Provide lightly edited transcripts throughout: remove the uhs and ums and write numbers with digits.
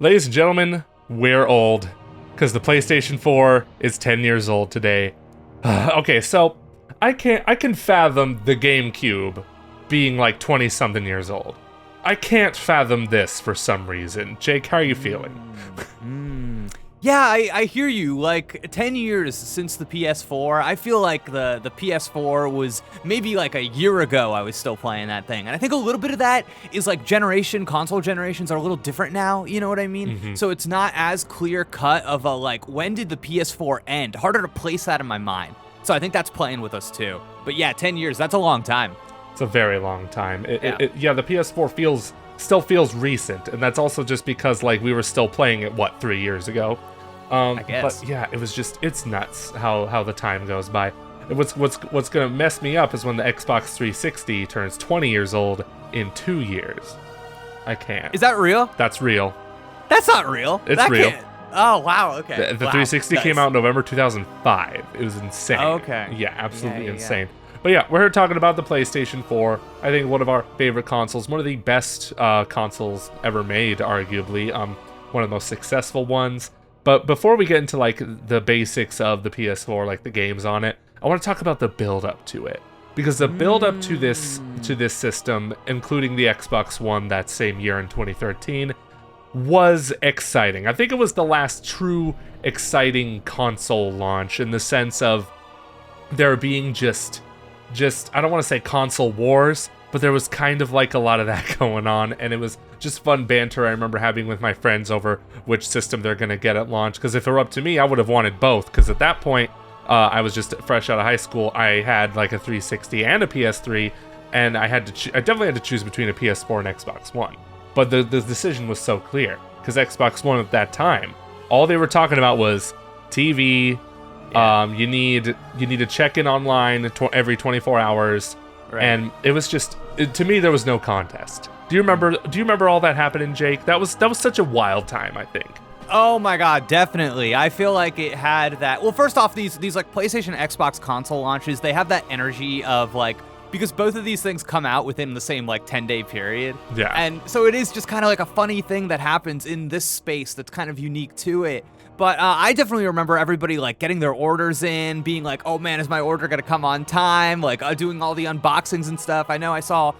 Ladies and gentlemen, we're old, because the PlayStation 4 is 10 years old today. Okay, so I can fathom the GameCube being like 20-something years old. I can't fathom this for some reason. Jake, how are you feeling? Yeah, I hear you. Like, 10 years since the PS4, I feel like the PS4 was maybe like a year ago I was still playing that thing. And I think a little bit of that is like console generations are a little different now, you know what I mean? Mm-hmm. So it's not as clear cut of a like, when did the PS4 end? Harder to place that in my mind. So I think that's playing with us too. But yeah, 10 years, that's a long time. It's a very long time. The PS4 still feels recent, and that's also just because like we were still playing it 3 years ago. I guess. But yeah, it's nuts how the time goes by. What's gonna mess me up is when the Xbox 360 turns 20 years old in 2 years. I can't. Is that real? That's real. That's not real. It's real. Oh, wow, okay. The Wow, 360 nice. came out in November 2005. It was insane. Okay. Yeah, absolutely Yeah. insane. But yeah, we're here talking about the PlayStation 4. I think one of our favorite consoles, one of the best consoles ever made, arguably. One of the most successful ones. But before we get into like the basics of the PS4, like the games on it, I want to talk about the build-up to it. Because the build-up to this system, including the Xbox One that same year in 2013, was exciting. I think it was the last true exciting console launch in the sense of there being just I don't want to say console wars, but there was kind of like a lot of that going on, and it was just fun banter I remember having with my friends over which system they're going to get at launch, because if it were up to me, I would have wanted both, because at that point, I was just fresh out of high school. I had like a 360 and a PS3, and I definitely had to choose between a PS4 and Xbox One. But the decision was so clear, because Xbox One at that time, all they were talking about was TV. Yeah. You need to check in online every 24 hours, Right. and it was just to me there was no contest. Do you remember all that happening, Jake? That was such a wild time, I think. Oh my god, definitely. I feel like it had that. Well, first off, these like PlayStation, Xbox console launches, they have that energy of like, because both of these things come out within the same like 10-day period. Yeah. And so it is just kind of like a funny thing that happens in this space that's kind of unique to it. But I definitely remember everybody like getting their orders in, being like, oh man, is my order gonna come on time? Like doing all the unboxings and stuff. I know I saw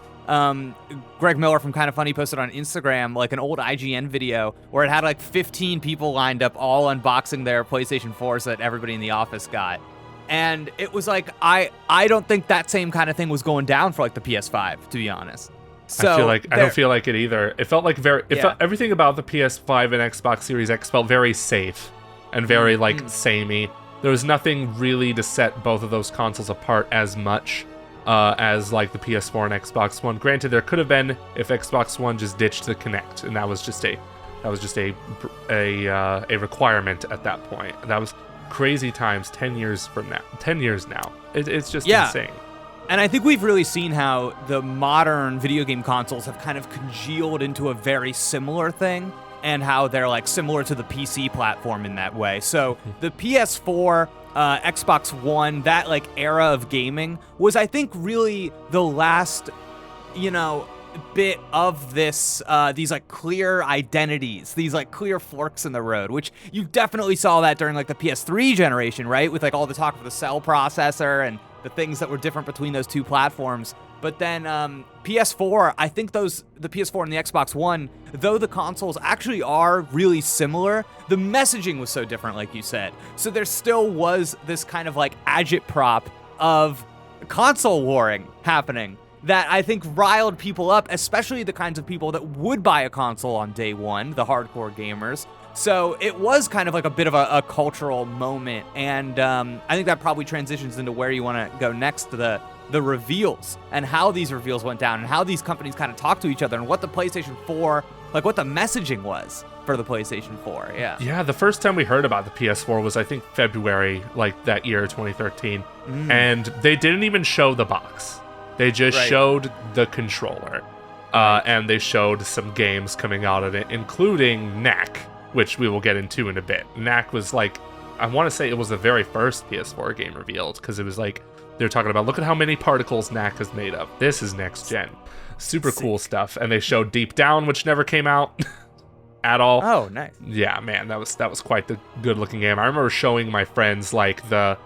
Greg Miller from Kinda Funny posted on Instagram like an old IGN video where it had like 15 people lined up all unboxing their PlayStation 4s that everybody in the office got. And it was like, I don't think that same kind of thing was going down for like the PS5, to be honest. So I don't feel like it either. It felt like felt, everything about the PS5 and Xbox Series X felt very safe and very like samey. There was nothing really to set both of those consoles apart as much as like the PS4 and Xbox One. Granted, there could have been if Xbox One just ditched the Kinect, and that was just a requirement at that point. That was crazy times. 10 years now. It's just insane. And I think we've really seen how the modern video game consoles have kind of congealed into a very similar thing, and how they're like similar to the PC platform in that way. So the PS4, Xbox One, that like era of gaming was, I think, really the last, bit of this, these like clear identities, these like clear forks in the road, which you definitely saw that during like the PS3 generation, right? With like all the talk of the cell processor and the things that were different between those two platforms. But then PS4, I think the PS4 and the Xbox One, though the consoles actually are really similar, the messaging was so different, like you said. So there still was this kind of like agitprop of console warring happening that I think riled people up, especially the kinds of people that would buy a console on day one, the hardcore gamers. So it was kind of like a bit of a cultural moment, and I think that probably transitions into where you want to go next, to the reveals and how these reveals went down and how these companies kind of talk to each other and what the PlayStation 4, like what the messaging was for the PlayStation 4. Yeah, the first time we heard about the PS4 was, I think, February, like that year, 2013, and they didn't even show the box. They just showed the controller, and they showed some games coming out of it, including Knack, which we will get into in a bit. Knack was like, I want to say it was the very first PS4 game revealed, because it was like, they were talking about, look at how many particles Knack is made of. This is next gen. Super cool stuff. And they showed Deep Down, which never came out. at all. Oh, nice. Yeah, man, that was quite the good looking game. I remember showing my friends like the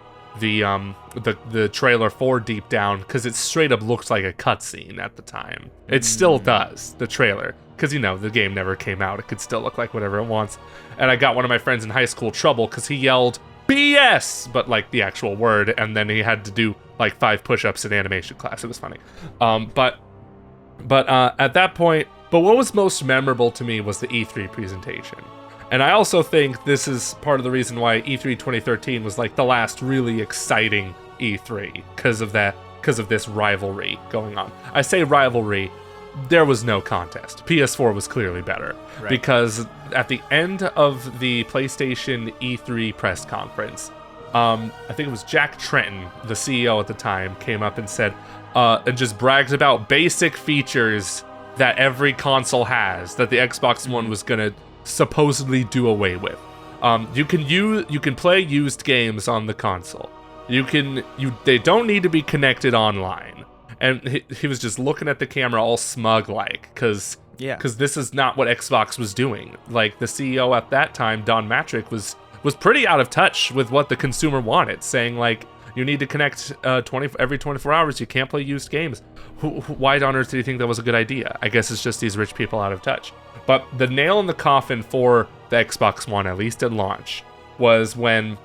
trailer for Deep Down, because it straight up looked like a cutscene at the time. It still does, the trailer, because the game never came out. It could still look like whatever it wants. And I got one of my friends in high school trouble because he yelled BS, but like the actual word, and then he had to do like 5 push-ups in animation class. It was funny. But at that point, what was most memorable to me was the E3 presentation. And I also think this is part of the reason why E3 2013 was like the last really exciting E3, because of this rivalry going on. I say rivalry, there was no contest. PS4 was clearly better, right? Because at the end of the PlayStation E3 press conference, I think it was Jack Tretton, the CEO at the time, came up and said, and just bragged about basic features that every console has that the Xbox One was gonna supposedly do away with. You can play used games on the console. They don't need to be connected online. And he was just looking at the camera all smug like, because this is not what Xbox was doing. Like, the CEO at that time, Don Matrick, was pretty out of touch with what the consumer wanted, saying like, you need to connect every 24 hours. You can't play used games. Why on earth do you think that was a good idea? I guess it's just these rich people out of touch. But the nail in the coffin for the Xbox One, at least at launch, was when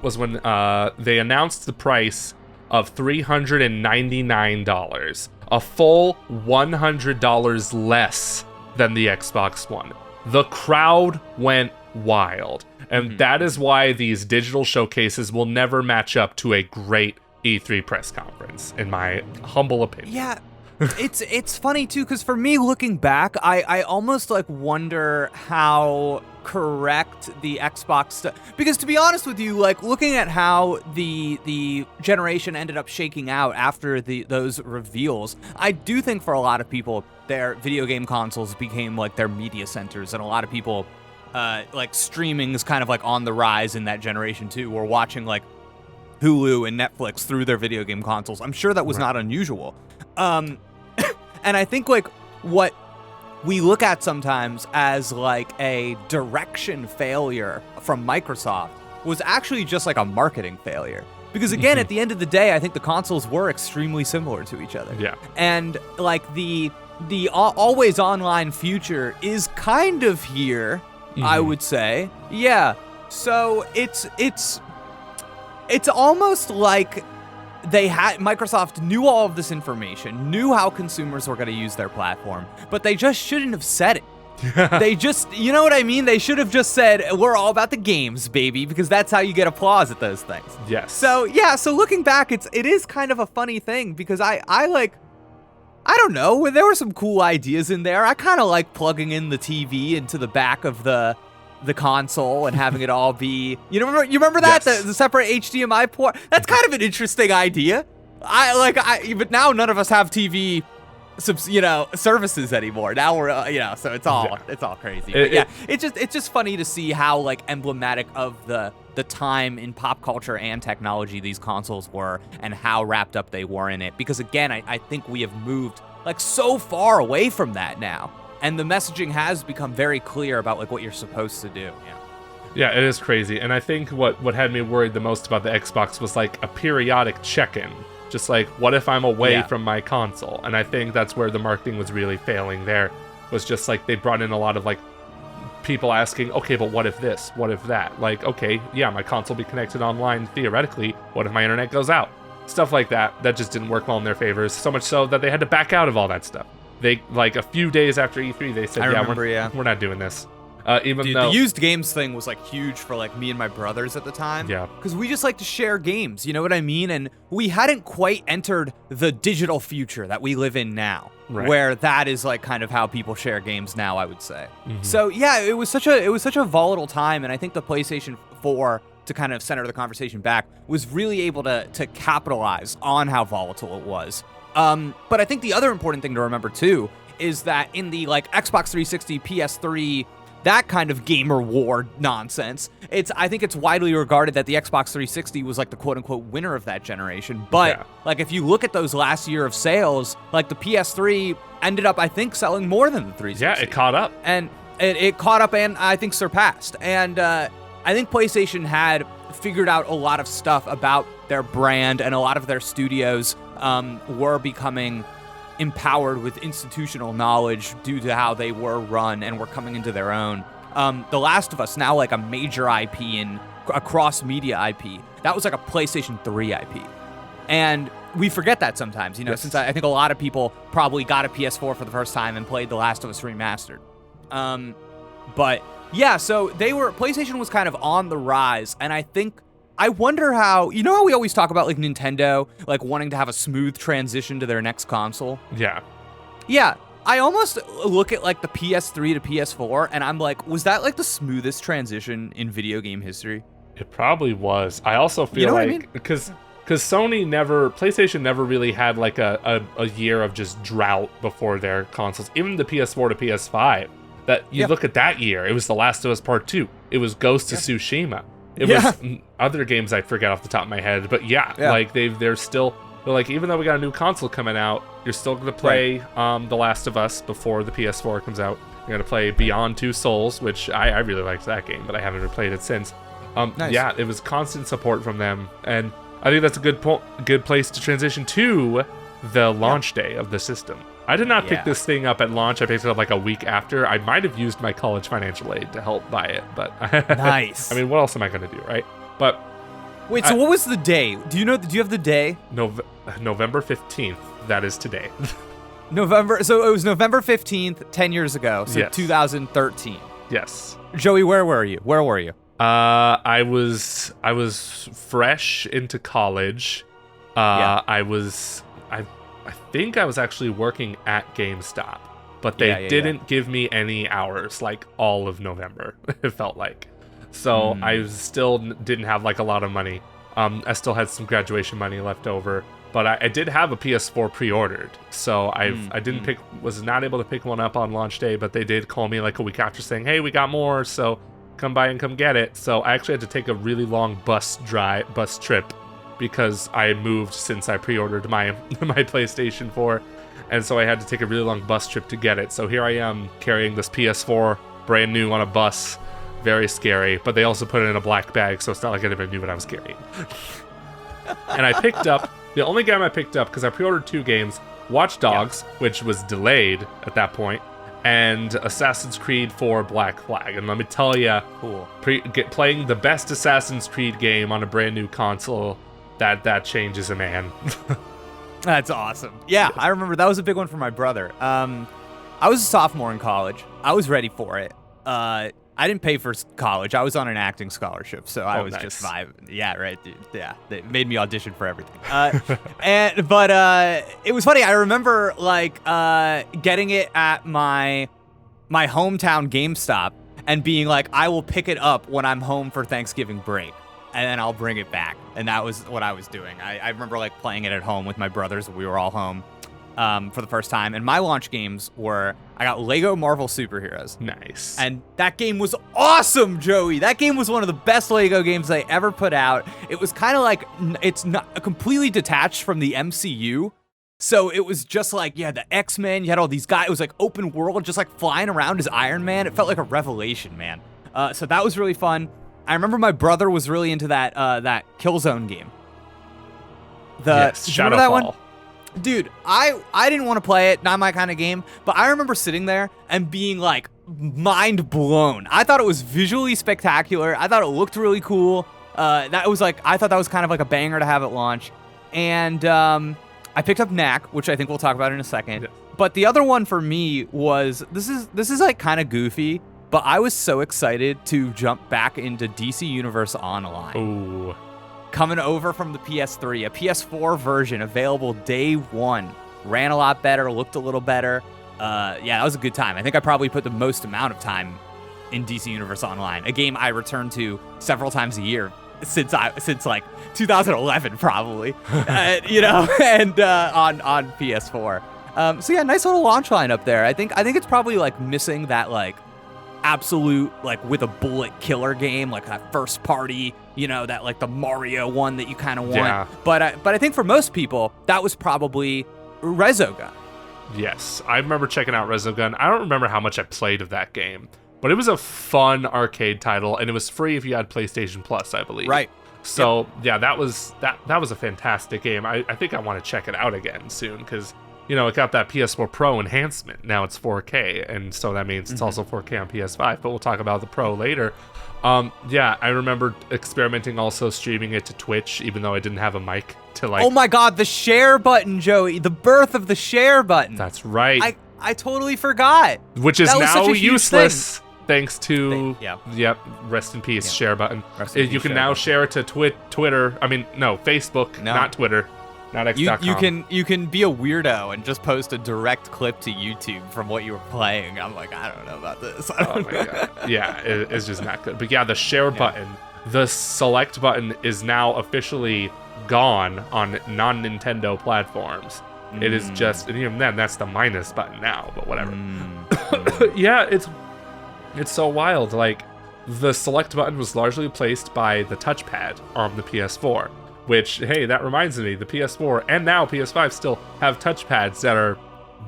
they announced the price of $399, a full $100 less than the Xbox One. The crowd went wild. And that is why these digital showcases will never match up to a great E3 press conference, in my humble opinion. Yeah, it's funny too, because for me, looking back, I almost like wonder how correct the Xbox because to be honest with you, like looking at how the generation ended up shaking out after those reveals, I do think for a lot of people, their video game consoles became like their media centers, and a lot of people. Like streaming is kind of like on the rise in that generation too. We're watching like Hulu and Netflix through their video game consoles. I'm sure that was not unusual. And I think like what we look at sometimes as like a direction failure from Microsoft was actually just like a marketing failure. Because again, at the end of the day, I think the consoles were extremely similar to each other. Yeah. And like the always online future is kind of here. I would say. Yeah. So it's almost like Microsoft knew all of this information, knew how consumers were going to use their platform, but they just shouldn't have said it. They just, you know what I mean? They should have just said, we're all about the games, baby, because that's how you get applause at those things. Yes. So yeah, so looking back, it is kind of a funny thing, because I don't know, there were some cool ideas in there. I kind of like plugging in the TV into the back of the console and having it all be, you remember that? Yes. The separate HDMI port? That's kind of an interesting idea. But now none of us have TV, services anymore. Now we're, so it's all crazy. It's just funny to see how like emblematic of the time in pop culture and technology these consoles were, and how wrapped up they were in it. Because again, I think we have moved like so far away from that now, and the messaging has become very clear about like what you're supposed to do. Yeah, it is crazy. And I think what had me worried the most about the Xbox was like a periodic check-in. Just like, what if I'm away from my console? And I think that's where the marketing was really failing there. Was just like they brought in a lot of like people asking, okay, but what if this? What if that? Like, okay, yeah, my console will be connected online theoretically. What if my internet goes out? Stuff like that. That just didn't work well in their favor. So much so that they had to back out of all that stuff. They, like, a few days after E3, they said, we're not doing this. Dude, the used games thing was like huge for like me and my brothers at the time. Yeah. Because we just like to share games, you know what I mean? And we hadn't quite entered the digital future that we live in now, where that is like kind of how people share games now, I would say. So yeah, it was such a volatile time, and I think the PlayStation 4, to kind of center the conversation back, was really able to capitalize on how volatile it was. But I think the other important thing to remember too is that in the like Xbox 360, PS3, that kind of gamer war nonsense, I think it's widely regarded that the Xbox 360 was like the quote-unquote winner of that generation. But like if you look at those last year of sales, like the PS3 ended up, I think, selling more than the 360. Yeah, it caught up. And it caught up and I think surpassed. And I think PlayStation had figured out a lot of stuff about their brand, and a lot of their studios were becoming empowered with institutional knowledge due to how they were run and were coming into their own. The Last of Us, now like a major IP and a cross-media IP, that was like a PlayStation 3 IP. And we forget that sometimes, you know, since I think a lot of people probably got a PS4 for the first time and played The Last of Us Remastered. But yeah, so PlayStation was kind of on the rise, and I wonder how, you know how we always talk about like Nintendo, like wanting to have a smooth transition to their next console? Yeah. Yeah, I almost look at like the PS3 to PS4, and I'm like, was that like the smoothest transition in video game history? It probably was. I also feel You know what I like, mean? because PlayStation never really had like a year of just drought before their consoles. Even the PS4 to PS5, that you look at that year, it was The Last of Us Part 2. It was Ghost of Tsushima. It was other games I forget off the top of my head, but like they're like, even though we got a new console coming out, you're still gonna play The Last of Us before the PS4 comes out. You're gonna play Beyond Two Souls, which I really liked that game, but I haven't replayed it since. Nice. Yeah, it was constant support from them, and I think that's a good place to transition to the launch day of the system. I did not pick this thing up at launch. I picked it up like a week after. I might have used my college financial aid to help buy it, but Nice. I mean, what else am I going to do, right? But wait, so what was the day? Do you have the day? November 15th. That is today. So it was November 15th, 10 years ago, so 2013. Yes. Joey, where were you? I was fresh into college. I think I was actually working at GameStop, but they didn't give me any hours like all of November. It felt like, so I still didn't have like a lot of money. I still had some graduation money left over, but I did have a PS4 pre-ordered, so was not able to pick one up on launch day, but they did call me like a week after saying, hey, we got more, so come by and come get it. So I actually had to take a really long bus trip because I had moved since I pre-ordered my PlayStation 4, and so I had to take a really long bus trip to get it. So here I am carrying this PS4 brand new on a bus. Very scary, but they also put it in a black bag, so it's not like I even knew what I was carrying. And I picked up the only game I picked up, because I pre-ordered 2 games, Watch Dogs, which was delayed at that point, and Assassin's Creed 4 Black Flag. And let me tell you, playing the best Assassin's Creed game on a brand new console, that changes a man. That's awesome. Yeah, I remember that was a big one for my brother. I was a sophomore in college. I was ready for it. I didn't pay for college. I was on an acting scholarship, so I was just vibing. Yeah, right, dude. Yeah, they made me audition for everything. But it was funny. I remember like getting it at my hometown GameStop and being like, I will pick it up when I'm home for Thanksgiving break, and then I'll bring it back. And that was what I was doing. I remember like playing it at home with my brothers. We were all home for the first time. And my launch games were, I got Lego Marvel Superheroes. Nice. And that game was awesome, Joey. That game was one of the best Lego games they ever put out. It was kind of like, it's not completely detached from the MCU. So it was just like, you had the X-Men, you had all these guys. It was like open world, just like flying around as Iron Man. It felt like a revelation, man. So that was really fun. I remember my brother was really into that Killzone game. Yes, Shadowfall. That one? Dude, I didn't want to play it, not my kind of game, but I remember sitting there and being like mind blown. I thought it was visually spectacular. I thought it looked really cool. I thought that was kind of like a banger to have at launch. And I picked up Knack, which I think we'll talk about in a second. Yeah. But the other one for me was, this is like kind of goofy, but I was so excited to jump back into DC Universe Online. Ooh. Coming over from the PS3, a PS4 version available day one. Ran a lot better, looked a little better. That was a good time. I think I probably put the most amount of time in DC Universe Online, a game I return to several times a year since like 2011 probably, and on PS4. Nice little launch line up there. I think it's probably like missing that like absolute like with a bullet killer game, like that first party, that like the Mario one that you kind of want. Yeah. But I think for most people that was probably Resogun. Yes, I remember checking out Resogun. I don't remember how much I played of that game, but it was a fun arcade title, and it was free if you had PlayStation Plus, I believe. Right. So yeah, that was a fantastic game. I think I want to check it out again soon because it got that PS4 Pro enhancement. Now it's 4K, and so that means it's also 4K on PS5. But we'll talk about the Pro later. Yeah, I remember experimenting also streaming it to Twitch, even though I didn't have a mic to like. Oh my God, the share button, Joey! The birth of the share button. That's right. I totally forgot. Which is now useless. Thanks to yep, rest in peace, share button. You can now share it to Twitter. I mean, no, Facebook, not Twitter, not X.com. You can be a weirdo and just post a direct clip to YouTube from what you were playing. I'm like, I don't know about this. Oh my God. Yeah, it's just not good. But yeah, the share button, the select button is now officially gone on non-Nintendo platforms. It is just, and even then, that's the minus button now, but whatever. Yeah, it's so wild. Like, the select button was largely replaced by the touchpad on the PS4, which, hey, that reminds me, the PS4 and now PS5 still have touchpads that are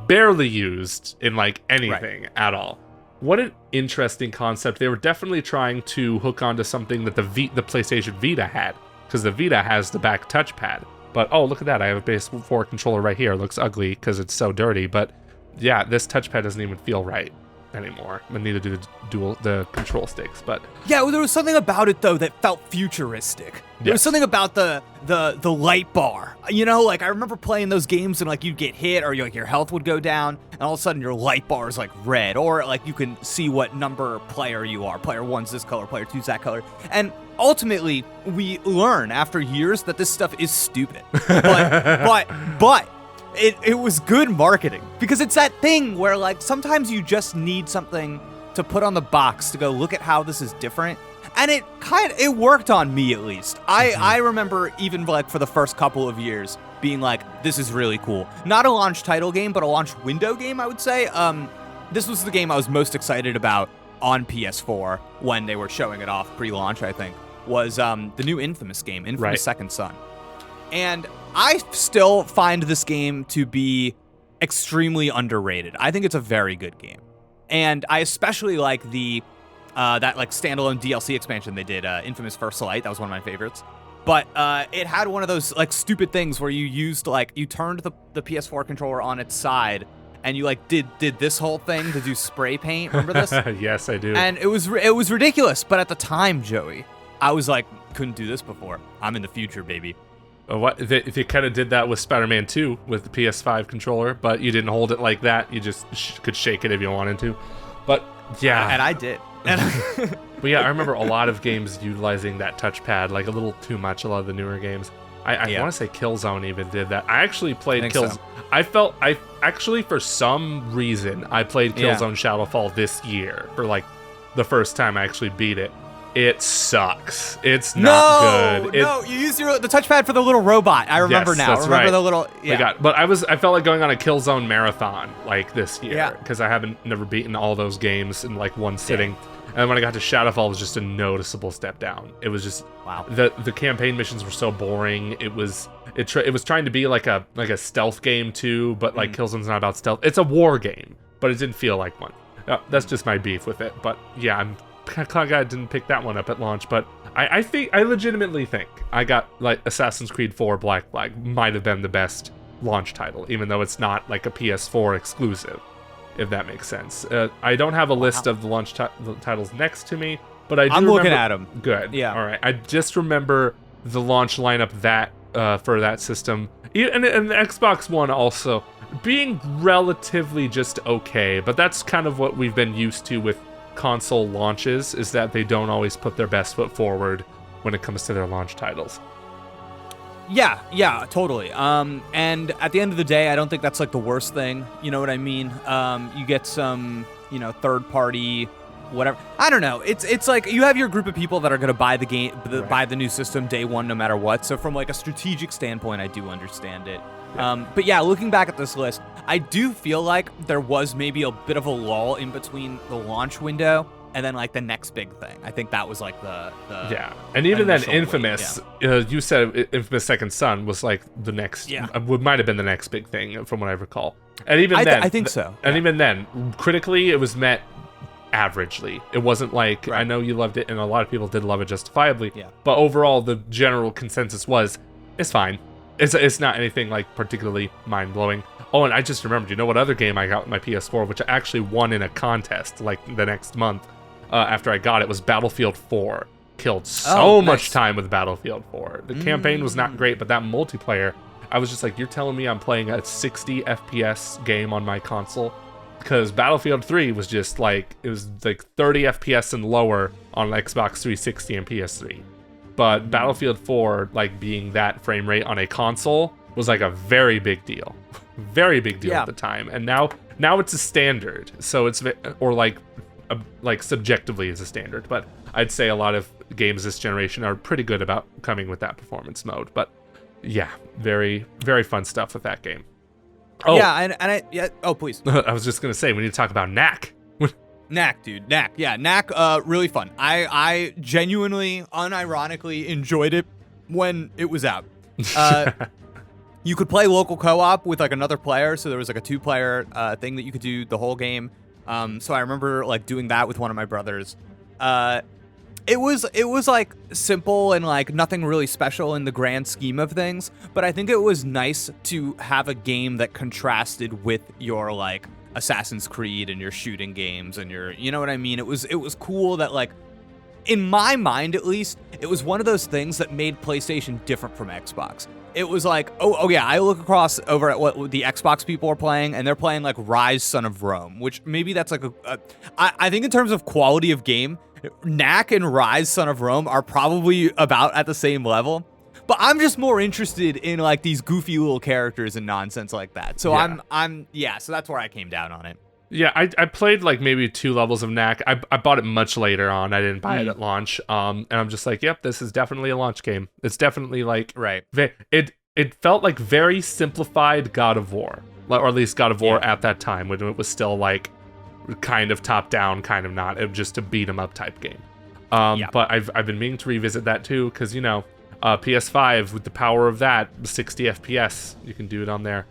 barely used in, like, anything at all. What an interesting concept. They were definitely trying to hook onto something that the PlayStation Vita had, because the Vita has the back touchpad. But, oh, look at that. I have a PS4 controller right here. It looks ugly because it's so dirty. But, yeah, this touchpad doesn't even feel right anymore. And neither do the control sticks. But yeah, there was something about it, though, that felt futuristic. There was something about the light bar. Like, I remember playing those games and, like, you'd get hit or your health would go down. And all of a sudden, your light bar is, like, red. Or, like, you can see what number player you are. Player 1's this color. Player 2's that color. And ultimately, we learn after years that this stuff is stupid. But it was good marketing, because it's that thing where, like, sometimes you just need something to put on the box to go, look at how this is different. And it worked on me, at least. I remember even, like, for the first couple of years being like, this is really cool. Not a launch title game, but a launch window game, I would say. This was the game I was most excited about on PS4 when they were showing it off pre-launch, I think, was the new Infamous game, Infamous Second Son. And I still find this game to be extremely underrated. I think it's a very good game. And I especially like that like standalone DLC expansion they did, Infamous First Light. That was one of my favorites. But it had one of those like stupid things where you used you turned the PS4 controller on its side and you like did this whole thing to do spray paint. Remember this? Yes, I do. And it was ridiculous. But at the time, Joey, I was like, couldn't do this before. I'm in the future, baby. What they kind of did that with Spider-Man 2 with the PS5 controller, but you didn't hold it like that. You just could shake it if you wanted to. But yeah, and I did. But yeah, I remember a lot of games utilizing that touchpad, like a little too much. A lot of the newer games. I want to say Killzone even did that. I actually played Killzone. So. I actually for some reason I played Killzone Shadowfall this year for like the first time I actually beat it. It sucks. It's not good. No, you use the touchpad for the little robot. I remember now. That's remember right. the little. Yeah. But I felt like going on a Killzone marathon like this year because I never beaten all those games in like one sitting. And when I got to Shadowfall, it was just a noticeable step down. It was just the campaign missions were so boring. It was trying to be like a stealth game too, but like Killzone's not about stealth. It's a war game, but it didn't feel like one. That's just my beef with it. But yeah, I'm glad I didn't pick that one up at launch. But I legitimately think I got like Assassin's Creed 4 Black Flag might have been the best launch title, even though it's not like a PS4 exclusive. If that makes sense. I don't have a list of the launch titles next to me, but I do remember... looking at them. Good. Yeah. All right. I just remember the launch lineup for that system. And the Xbox One also being relatively just okay, but that's kind of what we've been used to with console launches, is that they don't always put their best foot forward when it comes to their launch titles. Yeah, totally. And at the end of the day, I don't think that's like the worst thing. You know what I mean? You get some, third party, whatever. I don't know. It's like you have your group of people that are going to buy the game, buy the new system day one, no matter what. So from like a strategic standpoint, I do understand it. Yeah. But yeah, looking back at this list, I do feel like there was maybe a bit of a lull in between the launch window and then like the next big thing. I think that was like the and even then Infamous, you said Infamous Second Son was like the next, might have been the next big thing from what I recall. And even then, I think so. And even then, critically, it was met averagely. It wasn't like, Right. I know you loved it, and a lot of people did love it justifiably, Yeah. but overall, the general consensus was, it's fine. It's not anything like particularly mind-blowing. Oh, and I just remembered, you know what other game I got with my PS4, which I actually won in a contest like the next month after I got it, was Battlefield 4. Killed so much time with Battlefield 4. The campaign was not great, but that multiplayer, I was just like, you're telling me I'm playing a 60 FPS game on my console? Because Battlefield 3 was just like, it was like 30 FPS and lower on Xbox 360 and PS3. But Battlefield 4, like being that frame rate on a console, was like a very big deal. Very big deal at the time. And now it's a standard. So it's, or like subjectively is a standard. But I'd say a lot of games this generation are pretty good about coming with that performance mode. But yeah, very, very fun stuff with that game. Oh. Yeah, oh, please. I was just going to say, we need to talk about Knack. Knack, dude. Knack. Yeah, Knack, really fun. I genuinely, unironically enjoyed it when it was out. You could play local co-op with like another player, so there was like a 2-player thing that you could do the whole game. So I remember like doing that with one of my brothers. It was like simple and like nothing really special in the grand scheme of things, but I think it was nice to have a game that contrasted with your like Assassin's Creed and your shooting games and your, you know what I mean? It was cool that like, in my mind at least, it was one of those things that made PlayStation different from Xbox. It was like, oh yeah, I look across over at what the Xbox people are playing, and they're playing like Rise Son of Rome, which maybe that's like I think in terms of quality of game, Knack and Rise Son of Rome are probably about at the same level. But I'm just more interested in like these goofy little characters and nonsense like that. So yeah. So that's where I came down on it. Yeah, I played like maybe 2 levels of Knack. I bought it much later on. I didn't buy it at launch. And I'm just like, yep, this is definitely a launch game. It's definitely like, right. It felt like very simplified God of War, or at least God of War at that time, when it was still like kind of top down, kind of not. It was just a beat 'em up type game. But I've been meaning to revisit that too, because PS5 with the power of that 60 FPS, you can do it on there.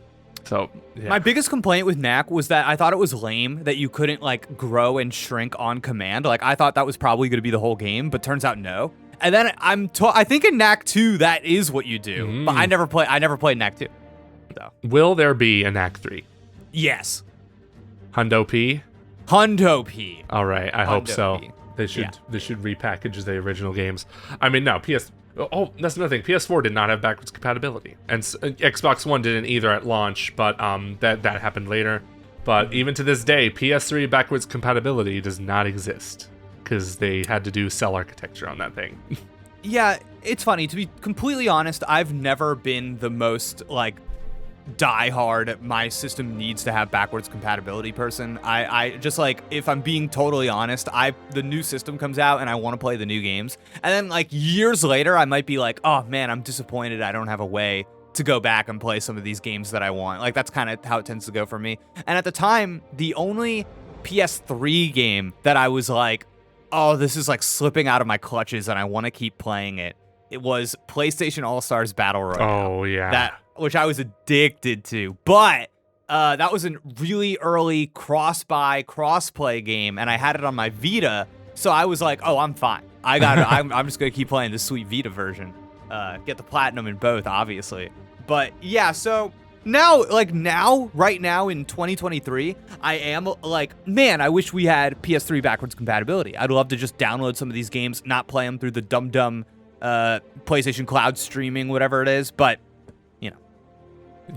So yeah. My biggest complaint with Knack was that I thought it was lame that you couldn't like grow and shrink on command. Like I thought that was probably going to be the whole game, but turns out no. And then I think in Knack 2 that is what you do, but I never played Knack 2. So. Will there be a Knack 3? Yes. Hundo P. All right, I hope so. P. They should repackage the original games. I mean, no, Oh, that's another thing. PS4 did not have backwards compatibility, and Xbox One didn't either at launch. But that happened later. But even to this day, PS3 backwards compatibility does not exist because they had to do cell architecture on that thing. Yeah, it's funny. To be completely honest, I've never been the most like die-hard my system needs to have backwards compatibility person. I just like, if I'm being totally honest, the new system comes out and I want to play the new games, and then like years later I might be like, oh man, I'm disappointed I don't have a way to go back and play some of these games that I want. Like that's kind of how it tends to go for me. And at the time, the only PS3 game that I was like, oh, this is like slipping out of my clutches and I want to keep playing it, it was PlayStation All-Stars Battle Royale. Oh yeah. Which I was addicted to, but that was a really early cross-buy, cross-play game, and I had it on my Vita, so I was like, oh, I'm fine. I got it. I'm just gonna keep playing the sweet Vita version. Get the platinum in both, obviously. But yeah, so right now in 2023, I am like, man, I wish we had PS3 backwards compatibility. I'd love to just download some of these games, not play them through the dumb PlayStation Cloud streaming, whatever it is, but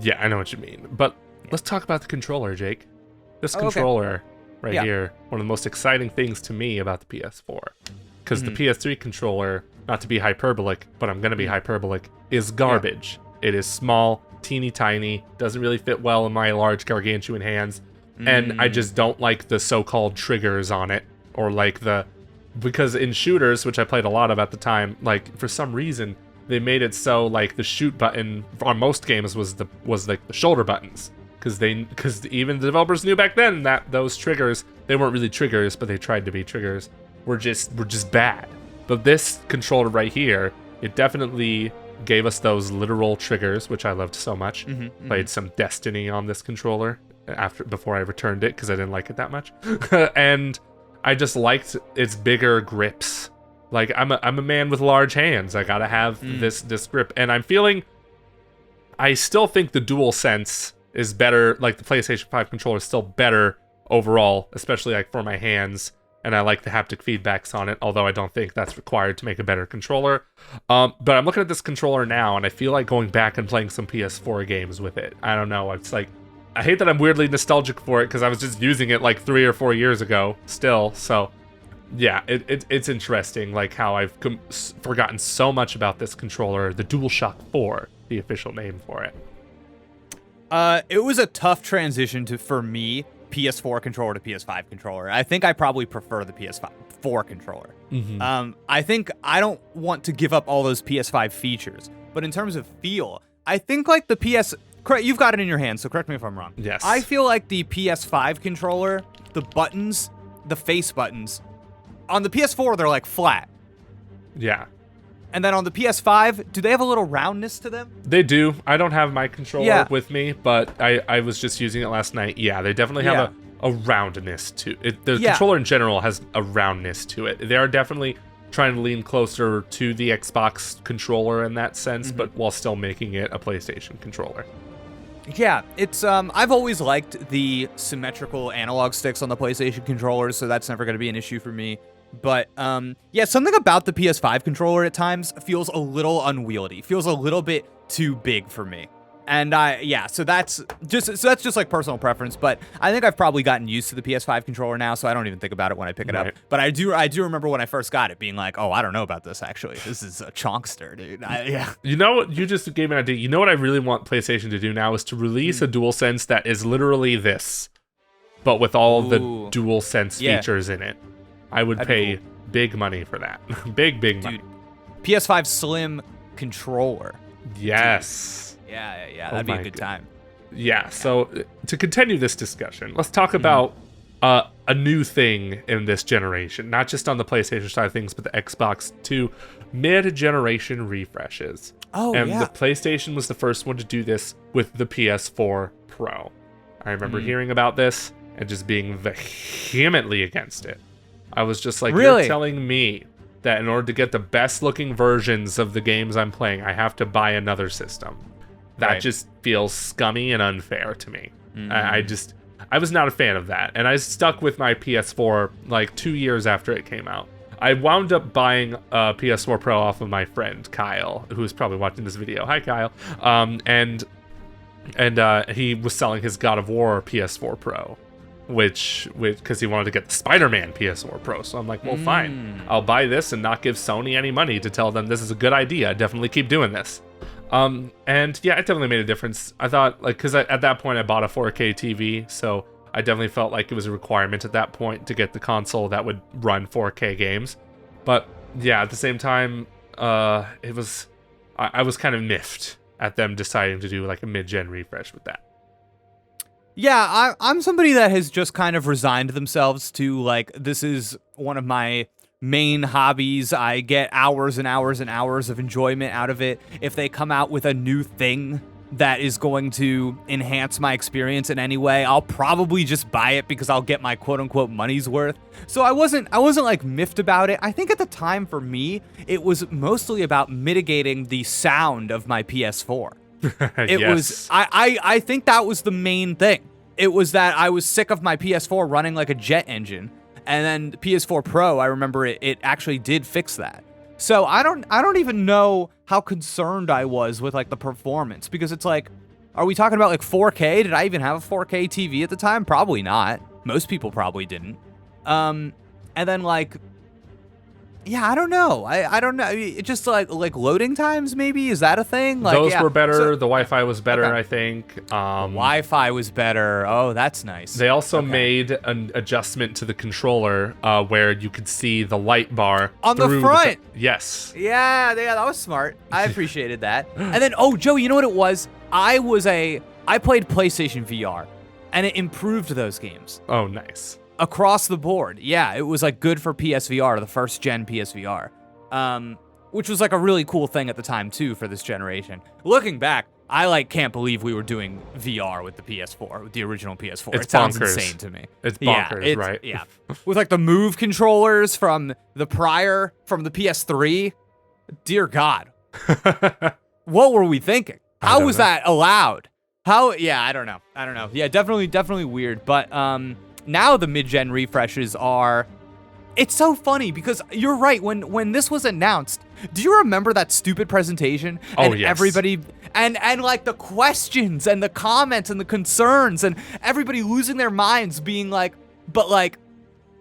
yeah, I know what you mean. But let's talk about the controller, Jake. This controller right here, one of the most exciting things to me about the PS4. Because the PS3 controller, not to be hyperbolic, but I'm going to be hyperbolic, is garbage. It is small, teeny tiny, doesn't really fit well in my large gargantuan hands. And I just don't like the so-called triggers on it. Or like because in shooters, which I played a lot of at the time, like for some reason, they made it so like the shoot button on most games was like the shoulder buttons, because even the developers knew back then that those triggers, they weren't really triggers, but they tried to be triggers, were just bad. But this controller right here, it definitely gave us those literal triggers, which I loved so much. Played some Destiny on this controller before I returned it because I didn't like it that much, and I just liked its bigger grips. Like, I'm a man with large hands. I gotta have this grip. And I still think the DualSense is better. Like, the PlayStation 5 controller is still better overall, especially like for my hands. And I like the haptic feedbacks on it, although I don't think that's required to make a better controller. But I'm looking at this controller now, and I feel like going back and playing some PS4 games with it. I don't know. It's like, I hate that I'm weirdly nostalgic for it because I was just using it like 3 or 4 years ago still. So, yeah, it's interesting, like how I've forgotten so much about this controller. The DualShock 4, the official name for it. It was a tough transition for me. PS4 controller to PS5 controller. I think I probably prefer the PS4 controller. I think I don't want to give up all those PS5 features, but in terms of feel, I think like the you've got it in your hand, so correct me if I'm wrong. Yes. I feel like the PS5 controller, the buttons, the face buttons, on the PS4 they're like flat. Yeah. And then on the PS5, do they have a little roundness to them? They do. I don't have my controller with me, but I was just using it last night. Yeah, they definitely have a roundness to it. The controller in general has a roundness to it. They are definitely trying to lean closer to the Xbox controller in that sense, but while still making it a PlayStation controller. Yeah, it's I've always liked the symmetrical analog sticks on the PlayStation controllers, so that's never going to be an issue for me. But yeah, something about the PS5 controller at times feels a little unwieldy, feels a little bit too big for me. And so that's just like personal preference, but I think I've probably gotten used to the PS5 controller now, so I don't even think about it when I pick it up. But I do remember when I first got it being like, oh, I don't know about this actually. This is a chonkster, dude. You know what? You just gave me an idea. You know what I really want PlayStation to do now is to release a DualSense that is literally this, but with all the DualSense features in it. I would pay big money for that. big money. Dude, PS5 Slim controller. Yes. Dude. Yeah. That'd be a good time. Yeah, so to continue this discussion, let's talk about a new thing in this generation. Not just on the PlayStation side of things, but the Xbox 2 mid-generation refreshes. And the PlayStation was the first one to do this with the PS4 Pro. I remember hearing about this and just being vehemently against it. I was just like, really? You're telling me that in order to get the best looking versions of the games I'm playing, I have to buy another system. That just feels scummy and unfair to me. I was not a fan of that. And I stuck with my PS4 like 2 years after it came out. I wound up buying a PS4 Pro off of my friend Kyle, who is probably watching this video. Hi, Kyle. And he was selling his God of War PS4 Pro. Because he wanted to get the Spider-Man PS4 Pro. So I'm like, well, fine. I'll buy this and not give Sony any money to tell them this is a good idea. Definitely keep doing this. And yeah, it definitely made a difference. I thought, like, because at that point I bought a 4K TV, so I definitely felt like it was a requirement at that point to get the console that would run 4K games. But yeah, at the same time, I was kind of miffed at them deciding to do like a mid-gen refresh with that. Yeah, I'm somebody that has just kind of resigned themselves to, like, this is one of my main hobbies. I get hours and hours and hours of enjoyment out of it. If they come out with a new thing that is going to enhance my experience in any way, I'll probably just buy it because I'll get my quote-unquote money's worth. So I wasn't like miffed about it. I think at the time for me, it was mostly about mitigating the sound of my PS4. I think that was the main thing. It was that I was sick of my PS4 running like a jet engine, and then the PS4 Pro, I remember it actually did fix that. So I don't even know how concerned I was with like the performance, because it's like, are we talking about like 4K? Did I even have a 4K TV at the time? Probably not. Most people probably didn't. And then like, yeah, I don't know. I don't know. It just like loading times, maybe? Is that a thing? Like, those were better. So, the Wi-Fi was better, I think. Wi-Fi was better. Oh, that's nice. They also made an adjustment to the controller where you could see the light bar on the front. Yes. Yeah, that was smart. I appreciated that. And then, Joe, you know what it was? I played PlayStation VR, and it improved those games. Oh, nice. Across the board. Yeah, it was like good for PSVR, the first gen PSVR. Which was like a really cool thing at the time too for this generation. Looking back, I like can't believe we were doing VR with the PS4, with the original PS4. It's It sounds bonkers. insane to me. It's bonkers, yeah, right? Yeah. With like the Move controllers from the PS3. Dear God. What were we thinking? How was that allowed? Yeah, I don't know. Yeah, definitely weird. But now the mid-gen refreshes are. It's so funny because you're right. When this was announced, do you remember that stupid presentation? And yes. Everybody and like the questions and the comments and the concerns and everybody losing their minds, being like, but like,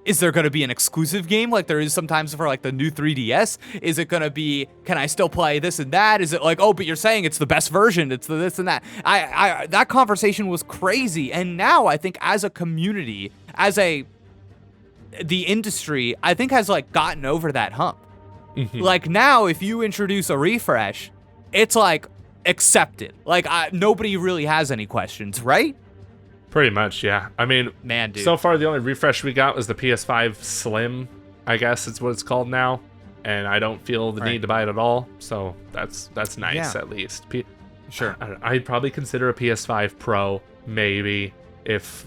is there going to be an exclusive game like there is sometimes for like the new 3DS? Is it going to be, can I still play this and that? Is it like, oh, but you're saying it's the best version, it's the this and that? That conversation was crazy. And now I think as a community, the industry, I think, has like gotten over that hump. Mm-hmm. Like now, if you introduce a refresh, it's like accepted. Like nobody really has any questions, right? Pretty much, yeah. I mean, man, dude. So far the only refresh we got was the PS5 Slim, I guess it's what it's called now, and I don't feel the need to buy it at all. So that's nice at least. Sure. I'd probably consider a PS5 Pro maybe if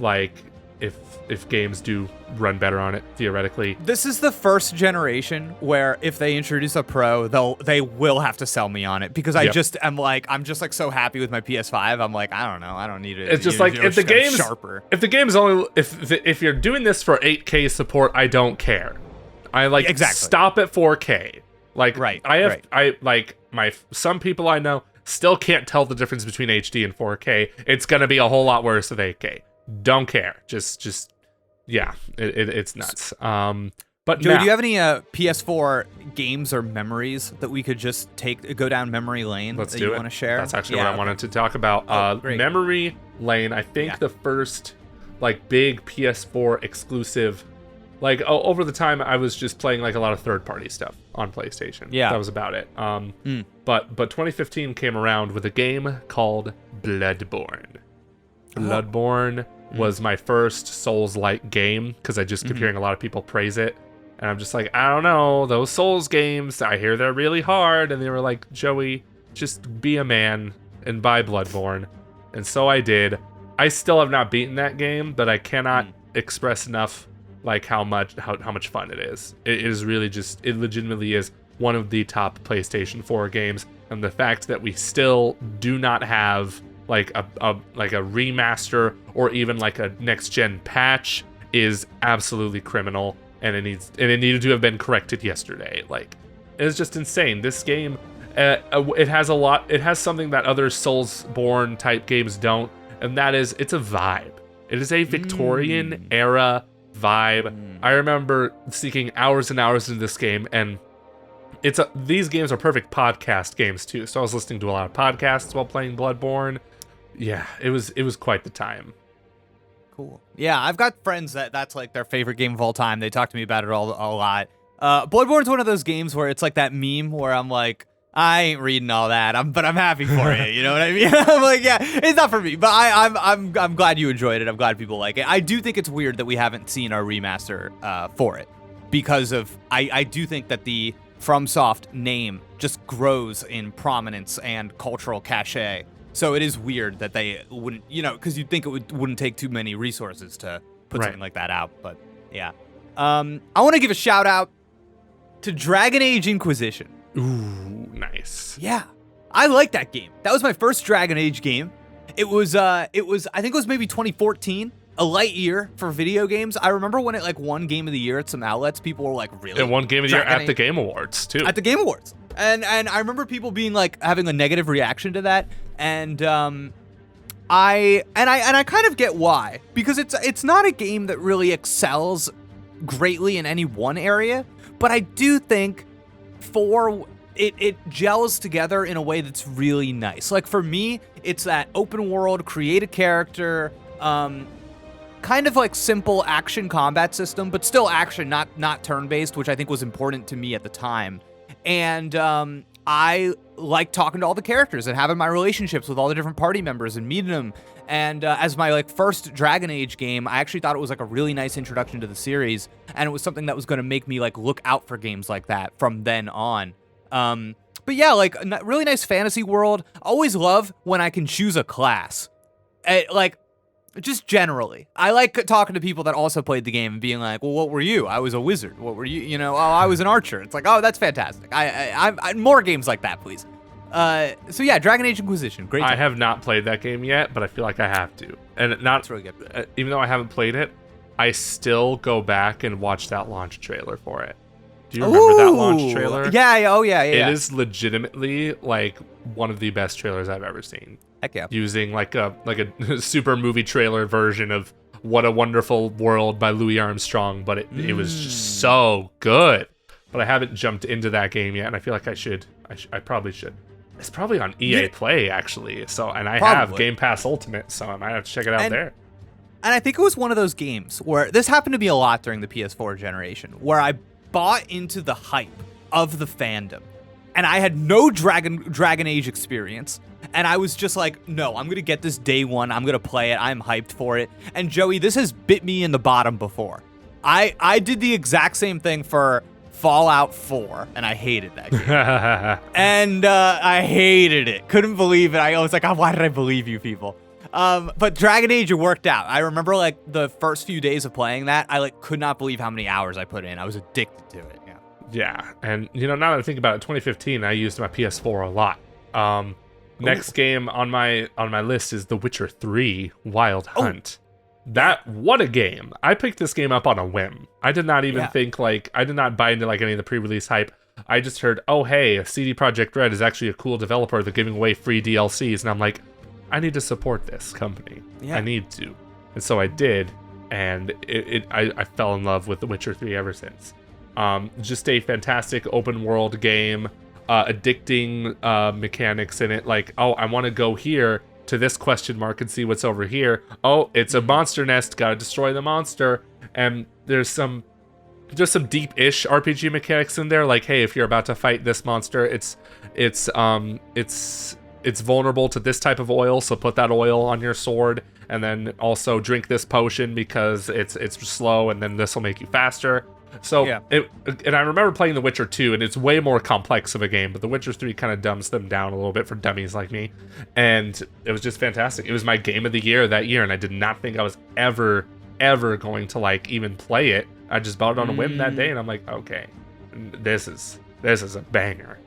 games do run better on it theoretically. This is the first generation where if they introduce a Pro, they will have to sell me on it because I'm just so happy with my PS5. I'm like, I don't know, I don't need it. It's just like if the game's sharper. If the game's only if you're doing this for 8K support, I don't care. I like stop at 4K. Like some people I know still can't tell the difference between HD and 4K. It's gonna be a whole lot worse with 8K. Don't care. Just yeah, it's nuts. But Joey, do you have any PS4 games or memories that we could just go down memory lane that you want to share? That's actually what I wanted to talk about. Memory lane. I think the first like big PS4 exclusive, like over the time I was just playing like a lot of third-party stuff on PlayStation. Yeah, that was about it. But 2015 came around with a game called Bloodborne. Bloodborne was my first Souls-like game because I just keep hearing a lot of people praise it. And I'm just like, I don't know, those Souls games, I hear they're really hard. And they were like, Joey, just be a man and buy Bloodborne. And so I did. I still have not beaten that game, but I cannot express enough like how much fun it is. It is really it legitimately is one of the top PlayStation 4 games. And the fact that we still do not have like a remaster or even like a next gen patch is absolutely criminal, and it needed to have been corrected yesterday. Like, it's just insane. This game, it has something that other Soulsborne type games don't, and that is it's a vibe. It is a Victorian era vibe. I remember seeking hours and hours into this game, and these games are perfect podcast games too. So I was listening to a lot of podcasts while playing Bloodborne. Yeah, it was quite the time. Cool. Yeah, I've got friends that's like their favorite game of all time. They talk to me about it a lot. Bloodborne's one of those games where it's like that meme where I'm like, I ain't reading all that, but I'm happy for you. You know what I mean? I'm like, yeah, it's not for me, but I'm glad you enjoyed it. I'm glad people like it. I do think it's weird that we haven't seen our remaster for it because of I do think that the FromSoft name just grows in prominence and cultural cachet. So it is weird that they wouldn't, because you'd think it wouldn't take too many resources to put something like that out. But yeah, I want to give a shout out to Dragon Age Inquisition. Ooh, nice. Yeah, I like that game. That was my first Dragon Age game. It was I think it was maybe 2014. A light year for video games. I remember when it like won Game of the Year at some outlets, people were like, really? It won Game of the Year at the Game Awards too. At the Game Awards. And I remember people being like having a negative reaction to that. And I kind of get why. Because it's not a game that really excels greatly in any one area, but I do think it gels together in a way that's really nice. Like for me, it's that open world, create a character, kind of like simple action combat system, but still action, not turn-based, which I think was important to me at the time. And I like talking to all the characters and having my relationships with all the different party members and meeting them. And as my like first Dragon Age game, I actually thought it was like a really nice introduction to the series, and it was something that was going to make me like look out for games like that from then on. But But yeah, like really nice fantasy world. Always love when I can choose a class. Like, just generally, I like talking to people that also played the game and being like, well, what were you? I was a wizard. What were you? You know, oh, I was an archer. It's like, oh, that's fantastic. I more games like that, please. So yeah, Dragon Age Inquisition, great game. I have not played that game yet, but I feel like I have to. And It's really good. Even though I haven't played it, I still go back and watch that launch trailer for it. Do you remember that launch trailer? Yeah, oh yeah. It is legitimately like one of the best trailers I've ever seen. Heck yeah. Using like a super movie trailer version of What a Wonderful World by Louis Armstrong, but it was just so good. But I haven't jumped into that game yet, and I feel like I should. I probably should. It's probably on EA Play, actually. So, and I have Game Pass Ultimate, so I might have to check it out there. And I think it was one of those games where this happened to me a lot during the PS4 generation, where I bought into the hype of the fandom, and I had no Dragon Age experience, and I was just like, no, I'm gonna get this day one. I'm gonna play it. I'm hyped for it. And Joey, this has bit me in the bottom before. I did the exact same thing for Fallout 4, and I hated that game. And I hated it. Couldn't believe it. I was like, oh, why did I believe you people? But Dragon Age, it worked out. I remember like the first few days of playing that, I like could not believe how many hours I put in. I was addicted to it. Yeah. Yeah, and you know, now that I think about it, 2015, I used my PS4 a lot. Next game on my list is The Witcher 3: Wild Hunt. What a game. I picked this game up on a whim. I did not even think I did not buy into like any of the pre-release hype. I just heard, oh hey, CD Projekt Red is actually a cool developer. They're giving away free DLCs, and I'm like, I need to support this company. Yeah. I need to. And so I did, and I fell in love with The Witcher 3 ever since. Just a fantastic open world game, addicting mechanics in it. Like, oh, I want to go here to this question mark and see what's over here. Oh, it's a monster nest. Gotta destroy the monster. And there's some deep-ish RPG mechanics in there. Like, hey, if you're about to fight this monster, it's vulnerable to this type of oil, so put that oil on your sword, and then also drink this potion because it's slow, and then this will make you faster. So, and I remember playing The Witcher 2, and it's way more complex of a game, but The Witcher 3 kind of dumbs them down a little bit for dummies like me, and it was just fantastic. It was my game of the year that year, and I did not think I was ever going to like even play it. I just bought it on a whim that day, and I'm like, okay, this is a banger.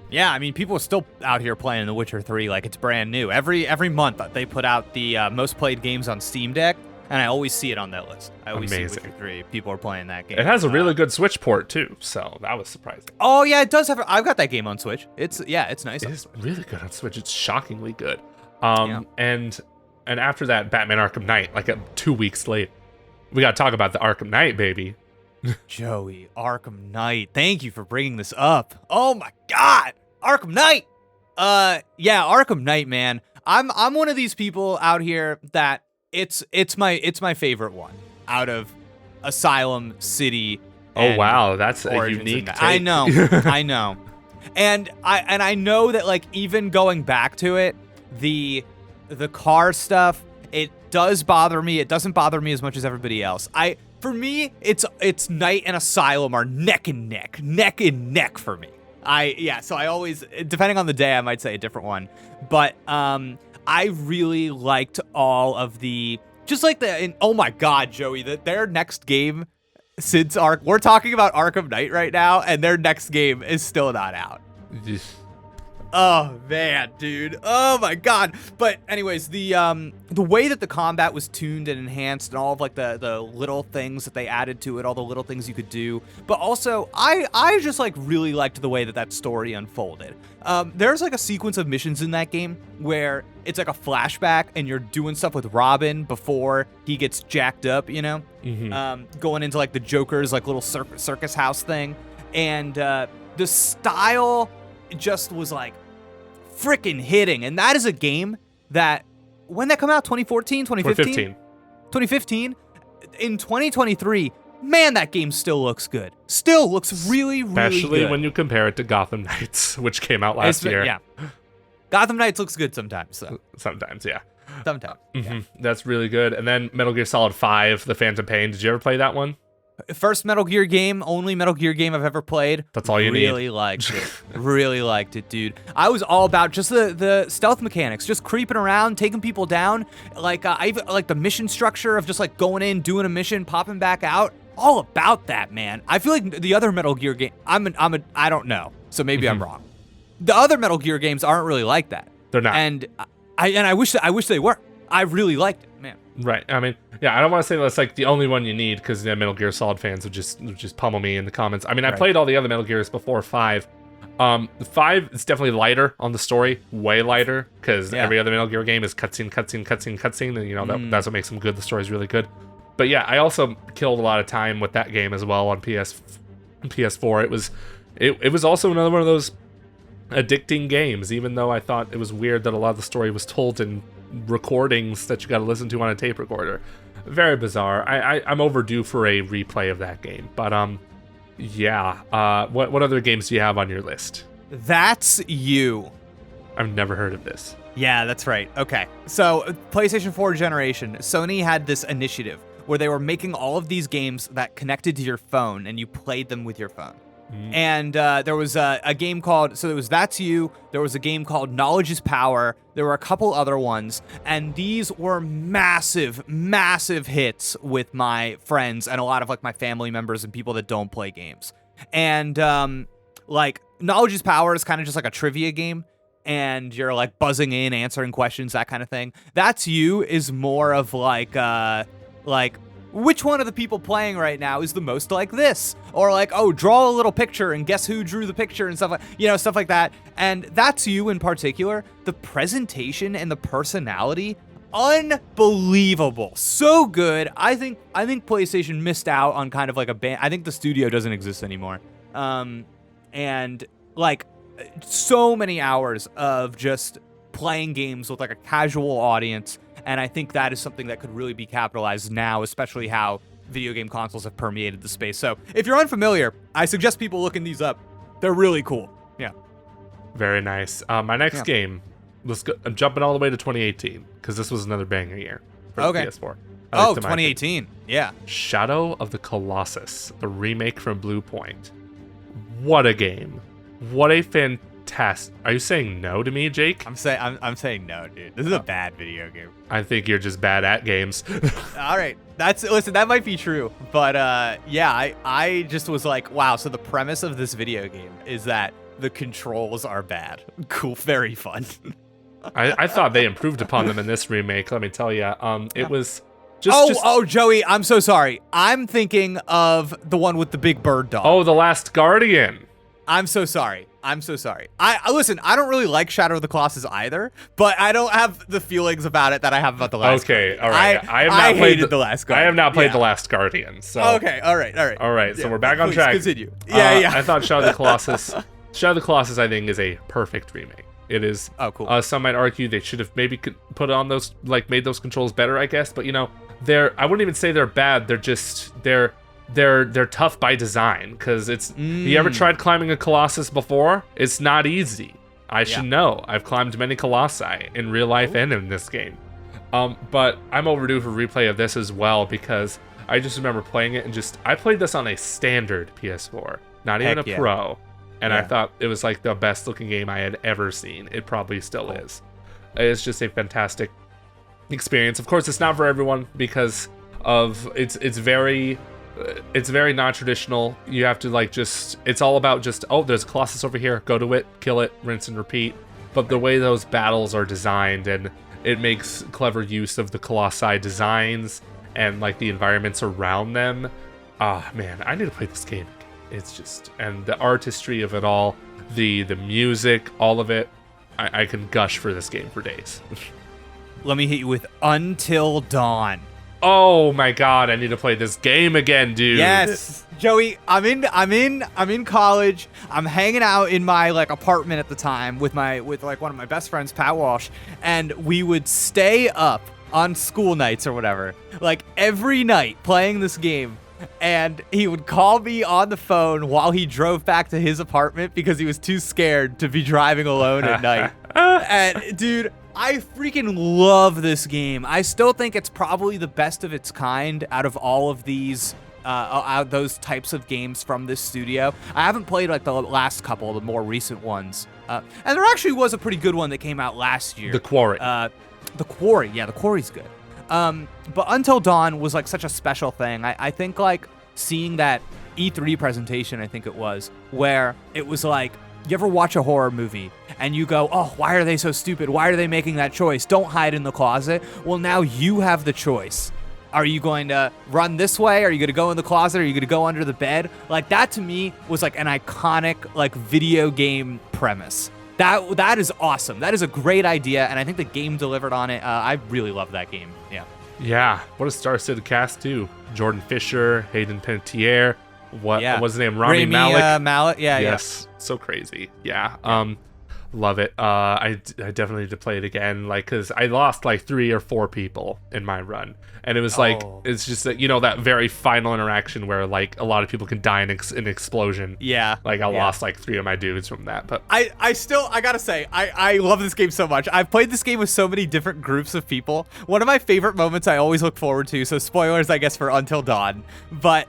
Yeah, I mean, people are still out here playing The Witcher 3 like it's brand new. Every month they put out the most played games on Steam Deck, and I always see it on that list. I always see Witcher 3. People are playing that game. It has a really good Switch port too, so that was surprising. Oh yeah, it does have. I've got that game on Switch. It's nice. It is really good on Switch. It's shockingly good. And after that, Batman Arkham Knight, like 2 weeks later, we got to talk about the Arkham Knight, baby. Joey, Arkham Knight. Thank you for bringing this up. Oh my God, Arkham Knight. Yeah, Arkham Knight, man. I'm one of these people out here that it's my favorite one out of Asylum, City. Oh wow, that's a unique take. I know, I know, and I know that like even going back to it, the car stuff, it does bother me. It doesn't bother me as much as everybody else. For me, it's Knight and Asylum are neck and neck for me. So I always, depending on the day, I might say a different one. But I really liked all of oh my God, Joey, their next game since we're talking about Arkham Knight right now, and their next game is still not out. Oh man, dude. Oh my God. But anyways, the way that the combat was tuned and enhanced, and all of like the little things that they added to it, all the little things you could do. But also, I just like really liked the way that story unfolded. There's like a sequence of missions in that game where it's like a flashback, and you're doing stuff with Robin before he gets jacked up, you know, going into like the Joker's like little circus house thing, and the style just was like freaking hitting. And that is a game that, when that come out, 2014, 2015? 2015. In 2023, man, that game still looks good. Still looks really, really good. Especially when you compare it to Gotham Knights, which came out last year. Yeah. Gotham Knights looks good sometimes. So. Sometimes, yeah. Sometimes. Yeah. That's really good. And then Metal Gear Solid 5, The Phantom Pain. Did you ever play that one? First Metal Gear game, only Metal Gear game I've ever played. That's all you need. Really liked it. Really liked it, dude. I was all about just the stealth mechanics, just creeping around, taking people down. Like I even like the mission structure of just like going in, doing a mission, popping back out. All about that, man. I feel like the other Metal Gear game. I don't know, so maybe I'm wrong. The other Metal Gear games aren't really like that. They're not. And I wish they were. I really liked it, man. Right. I mean, yeah, I don't want to say that's like the only one you need because the Metal Gear Solid fans would just pummel me in the comments. I mean, I played all the other Metal Gears before 5. 5 is definitely lighter on the story, way lighter, because every other Metal Gear game is cutscene, and you know that's what makes them good. The story's really good. But yeah, I also killed a lot of time with that game as well on PS4. It was also another one of those addicting games, even though I thought it was weird that a lot of the story was told in recordings that you got to listen to on a tape recorder. Very bizarre. I'm overdue for a replay of that game. But yeah. What other games do you have on your list? That's You. I've never heard of this. Yeah, that's right. Okay. So, PlayStation 4 generation, Sony had this initiative where they were making all of these games that connected to your phone and you played them with your phone. And there was a game called, so it was That's You, there was a game called Knowledge is Power, there were a couple other ones, and these were massive, massive hits with my friends and a lot of like my family members and people that don't play games. And like Knowledge is Power is kind of just like a trivia game, and you're like buzzing in, answering questions, that kind of thing. That's You is more of like which one of the people playing right now is the most like this? Or like, oh, draw a little picture and guess who drew the picture and stuff like that. And That's You in particular, the presentation and the personality, unbelievable. So good. I think PlayStation missed out on kind of like a band. I think the studio doesn't exist anymore. And like so many hours of just playing games with like a casual audience. And I think that is something that could really be capitalized now, especially how video game consoles have permeated the space. So if you're unfamiliar, I suggest people looking these up. They're really cool. Yeah. Very nice. My next game, I'm jumping all the way to 2018 because this was another banger year for the PS4. Oh, 2018. Yeah. Shadow of the Colossus, the remake from Blue Point. What a game. What a fantastic. Are you saying no to me, Jake? I'm saying no, dude. This is a bad video game. I think you're just bad at games. All right. Listen, that might be true. But yeah, I just was like, wow, so the premise of this video game is that the controls are bad. Cool, very fun. I thought they improved upon them in this remake, let me tell you. It was just... Oh, Joey, I'm so sorry. I'm thinking of the one with the big bird dog. Oh, The Last Guardian. I'm so sorry. I listen, I don't really like Shadow of the Colossus either, but I don't have the feelings about it that I have about The Last Guardian. All right. I hated The Last Guardian. I have not played The Last Guardian. So okay, all right. So we're back on track. Continue. Yeah. I thought Shadow of the Colossus I think is a perfect remake. It is. Oh, cool. Some might argue they should have maybe put on those, like made those controls better, I guess, but you know, I wouldn't even say they're bad. They're tough by design, because it's you ever tried climbing a Colossus before? It's not easy. I should know. I've climbed many Colossi in real life and in this game. But I'm overdue for replay of this as well, because I just remember playing it and I played this on a standard PS4, not even a Pro, and I thought it was like the best looking game I had ever seen. It probably still is. It's just a fantastic experience. Of course, it's not for everyone because of it's very non-traditional. You have to it's all about there's a Colossus over here, go to it, kill it, rinse and repeat. But the way those battles are designed, and it makes clever use of the Colossi designs and like the environments around them. Man, I need to play this game. It's just, and the artistry of it all, the music, all of it, I can gush for this game for days. Let me hit you with Until Dawn. Oh my god, I need to play this game again, dude. Yes. Joey, I'm in college. I'm hanging out in my apartment at the time with one of my best friends, Pat Walsh, and we would stay up on school nights or whatever, every night playing this game. And he would call me on the phone while he drove back to his apartment because he was too scared to be driving alone at night. And dude, I freaking love this game. I still think it's probably the best of its kind out of all of these those types of games from this studio. I haven't played like the last couple, the more recent ones. And there actually was a pretty good one that came out last year. The Quarry. The Quarry. Yeah, The Quarry's good. But Until Dawn was like such a special thing. I think like seeing that E3 presentation, I think it was, where it was like, you ever watch a horror movie and you go, oh, why are they so stupid? Why are they making that choice? Don't hide in the closet. Well, now you have the choice. Are you going to run this way? Are you going to go in the closet? Are you going to go under the bed? Like, that to me was like an iconic like video game premise. That is awesome. That is a great idea, and I think the game delivered on it. I really love that game. Yeah. Yeah. What a star-studded cast too. Jordan Fisher, Hayden Panettiere. What was his name? Rami Malek. Malek. Yeah. Yes. Yeah. So crazy. Yeah. Love it. I definitely need to play it again. Like, cause I lost like 3 or 4 people in my run, and it was like it's just that, that very final interaction where like a lot of people can die in an explosion. Yeah. Like I lost like 3 of my dudes from that. But I gotta say, I love this game so much. I've played this game with so many different groups of people. One of my favorite moments I always look forward to, so spoilers I guess for Until Dawn, but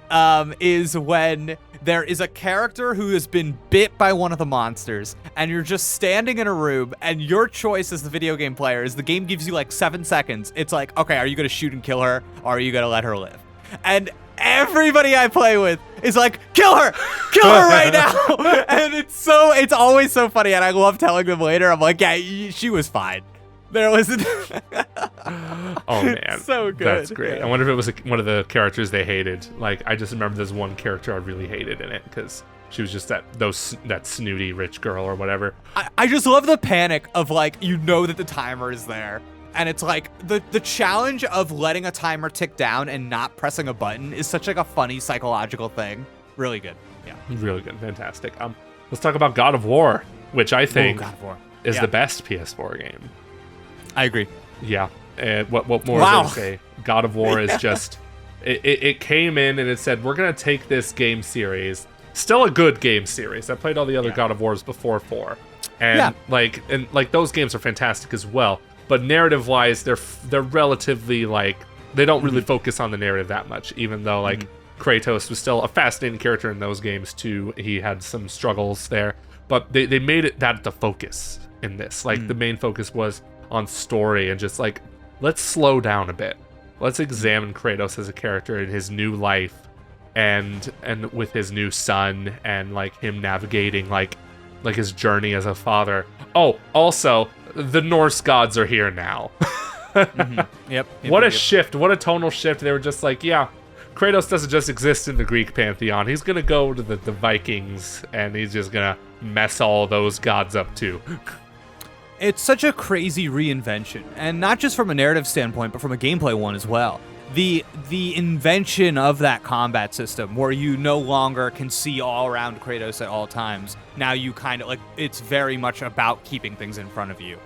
is when there is a character who has been bit by one of the monsters, and you're just standing in a room, and your choice as the video game player is the game gives you like 7 seconds. It's like, okay, are you gonna shoot and kill her, or are you gonna let her live? And everybody I play with is like, kill her right now. And it's always so funny, and I love telling them later, I'm like, yeah, she was fine. There wasn't. Oh man, so good. That's great. Yeah. I wonder if it was one of the characters they hated. Like, I just remember there's one character I really hated in it because she was just that snooty rich girl or whatever. I just love the panic of like, that the timer is there, and it's like the challenge of letting a timer tick down and not pressing a button is such like a funny psychological thing. Really good. Yeah. Really good. Fantastic. Let's talk about God of War, which I think is the best PS4 game. I agree. Yeah. What more is there to say? God of War is just it came in and it said, we're gonna take this game series, still a good game series. I played all the other God of Wars before 4, and like those games are fantastic as well. But narrative wise, they're relatively like, they don't really focus on the narrative that much. Even though like Kratos was still a fascinating character in those games too. He had some struggles there, but they made it that the focus in this. Like the main focus was on story and just like, let's slow down a bit. Let's examine Kratos as a character in his new life and with his new son, and like him navigating like his journey as a father. Oh, also the Norse gods are here now. Yep. What a shift. What a tonal shift. They were just like, yeah, Kratos doesn't just exist in the Greek pantheon. He's gonna go to the Vikings and he's just gonna mess all those gods up too. It's such a crazy reinvention, and not just from a narrative standpoint, but from a gameplay one as well. The invention of that combat system, where you no longer can see all around Kratos at all times. Now you kind of like, it's very much about keeping things in front of you.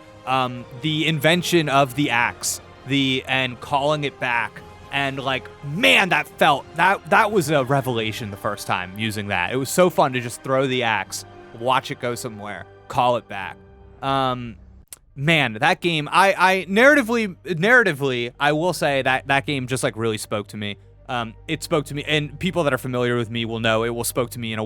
The invention of the axe, and calling it back, and like, man, that was a revelation the first time using that. It was so fun to just throw the axe, watch it go somewhere, call it back. Man, that game, I narratively, I will say that game just like really spoke to me. It spoke to me, and people that are familiar with me will know it spoke to me in a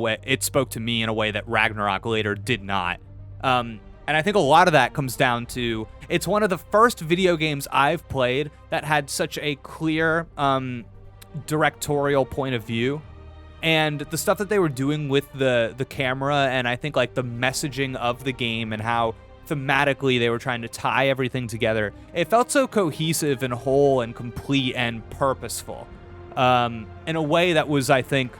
way that Ragnarok later did not. And I think a lot of that comes down to, it's one of the first video games I've played that had such a clear directorial point of view. And the stuff that they were doing with the camera, and I think like the messaging of the game and how thematically they were trying to tie everything together, it felt so cohesive and whole and complete and purposeful, in a way that was, I think,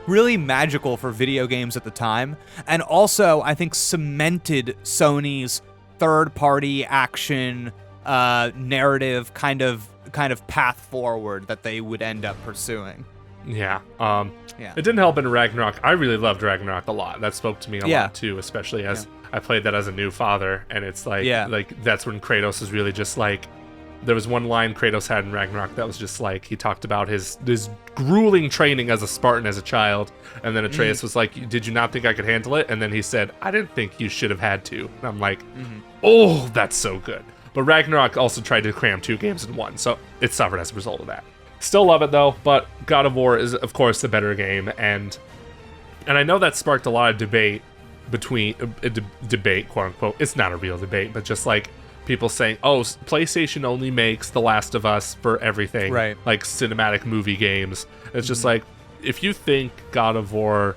really magical for video games at the time, and also I think cemented Sony's third-party action narrative kind of path forward that they would end up pursuing. Yeah. It didn't help in Ragnarok. I really loved Ragnarok a lot. That spoke to me a lot too, especially as I played that as a new father, and it's like, like that's when Kratos is really just like, there was one line Kratos had in Ragnarok that was just like, he talked about his grueling training as a Spartan as a child, and then Atreus was like, did you not think I could handle it? And then he said, I didn't think you should have had to. And I'm like, oh, that's so good. But Ragnarok also tried to cram 2 games in one, so it suffered as a result of that. Still love it though, but God of War is of course the better game, and I know that sparked a lot of debate between debate, quote unquote. It's not a real debate, but just like people saying, "Oh, PlayStation only makes The Last of Us for everything, Right. like cinematic movie games." It's just like, if you think God of War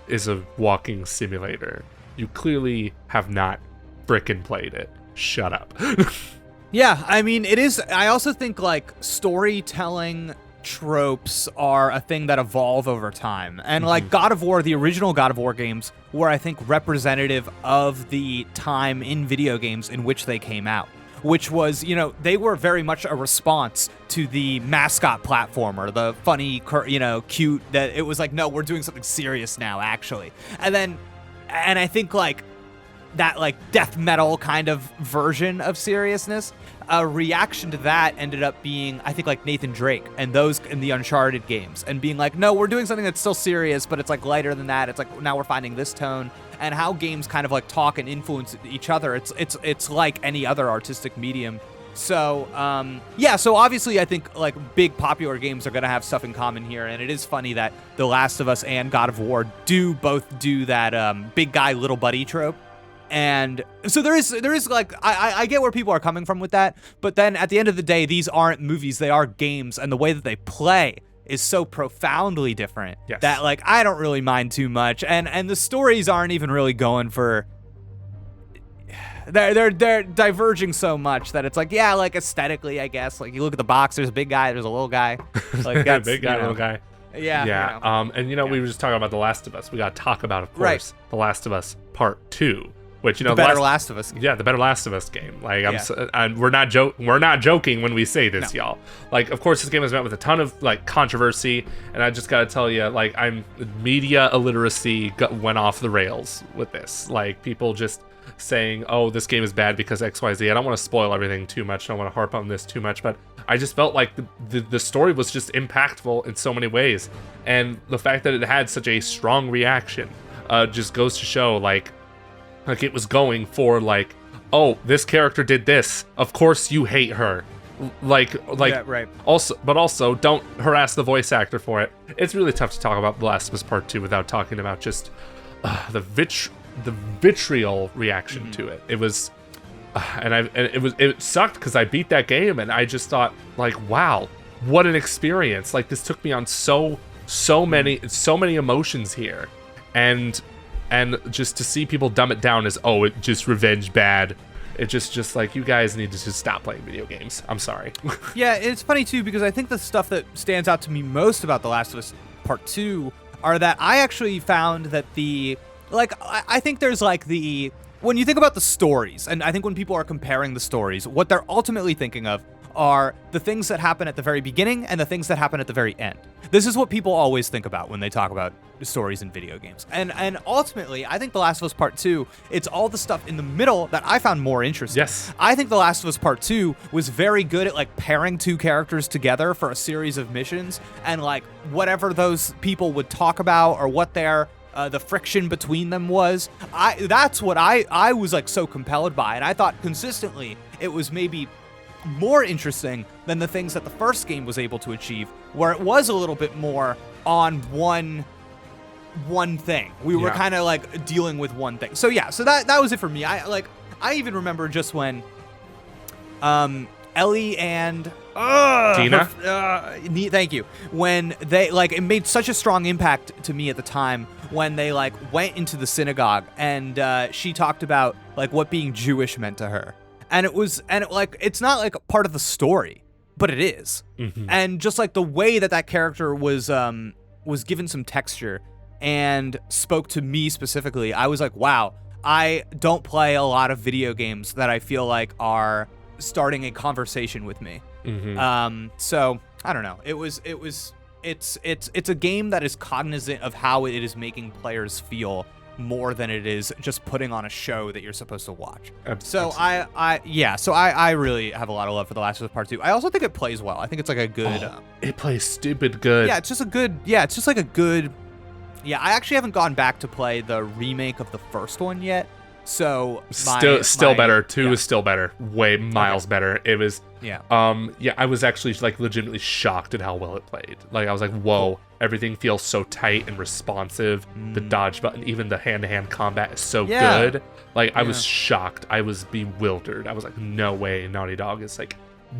is a walking simulator, you clearly have not frickin' played it. Shut up. Yeah, I mean, it is. I also think like storytelling tropes are a thing that evolve over time. And like God of War, the original God of War games were, I think, representative of the time in video games in which they came out, which was, you know, they were very much a response to the mascot platformer, the funny, you know, cute, that it was like, no, we're doing something serious now, actually. And I think like that like death metal kind of version of seriousness, a reaction to that ended up being, I think, like Nathan Drake and those in the Uncharted games, and being like, no, we're doing something that's still serious, but it's like lighter than that. It's like now we're finding this tone, and how games kind of like talk and influence each other. It's like any other artistic medium. So yeah, so obviously I think like big popular games are gonna have stuff in common here, and it is funny that The Last of Us and God of War both do that big guy little buddy trope. And so there is like, I get where people are coming from with that, but then at the end of the day, these aren't movies, they are games, and the way that they play is so profoundly different that like I don't really mind too much, and the stories aren't even really going for, they're diverging so much that it's like, yeah, like aesthetically, I guess, like you look at the box, there's a big guy, there's a little guy, like that's, big guy, little guy. Yeah. Yeah. You know. And you know, we were just talking about The Last of Us. We got to talk about, of course, The Last of Us Part 2. Which, you know, the better Last of Us. Yeah, the better Last of Us game. Like, we're not joking when we say this, y'all. Like, of course, this game was met with a ton of like controversy, and I just gotta tell you, like, media illiteracy went off the rails with this. Like, people just saying, "Oh, this game is bad because XYZ." I don't want to spoil everything too much. I don't want to harp on this too much, but I just felt like the story was just impactful in so many ways, and the fact that it had such a strong reaction just goes to show, like it was going for like, oh, this character did this, of course you hate her, like yeah, right. Also don't harass the voice actor for it. It's really tough to talk about The Last of Us Part 2 without talking about just the vitriol reaction to it. It was it sucked because I beat that game and I just thought, like, wow, what an experience. Like, this took me on so many emotions here, and just to see people dumb it down as, oh, it just revenge bad. It just like, you guys need to just stop playing video games. I'm sorry. Yeah, it's funny too, because I think the stuff that stands out to me most about The Last of Us Part 2 are that I actually found that I think there's like when you think about the stories, and I think when people are comparing the stories, what they're ultimately thinking of are the things that happen at the very beginning and the things that happen at the very end. This is what people always think about when they talk about stories in video games. And ultimately, I think The Last of Us Part 2, it's all the stuff in the middle that I found more interesting. Yes. I think The Last of Us Part 2 was very good at like pairing two characters together for a series of missions, and like whatever those people would talk about or what their the friction between them was. That's what I was like so compelled by, and I thought consistently it was maybe more interesting than the things that the first game was able to achieve, where it was a little bit more on one thing. We were kind of like dealing with one thing. So yeah, so that was it for me. I even remember just when Ellie and Tina? Thank you. When they like, it made such a strong impact to me at the time when they like went into the synagogue and she talked about like what being Jewish meant to her. And it's not like a part of the story, but it is. Mm-hmm. And just like the way that character was given some texture and spoke to me specifically, I was like, wow, I don't play a lot of video games that I feel like are starting a conversation with me. Mm-hmm. So I don't know. It's a game that is cognizant of how it is making players feel more than it is just putting on a show that you're supposed to watch. So I really have a lot of love for The Last of Us Part 2. I also think it plays well. I think it's like a good... it plays stupid good. Yeah, it's just like a good... Yeah, I actually haven't gone back to play the remake of the first one yet, So still better. 2 is still better. Way miles better. It was yeah. I was actually like legitimately shocked at how well it played. Like I was like, whoa, everything feels so tight and responsive. The dodge button, even the hand-to-hand combat is so good. Like I was shocked. I was bewildered. I was like, no way, Naughty Dog is like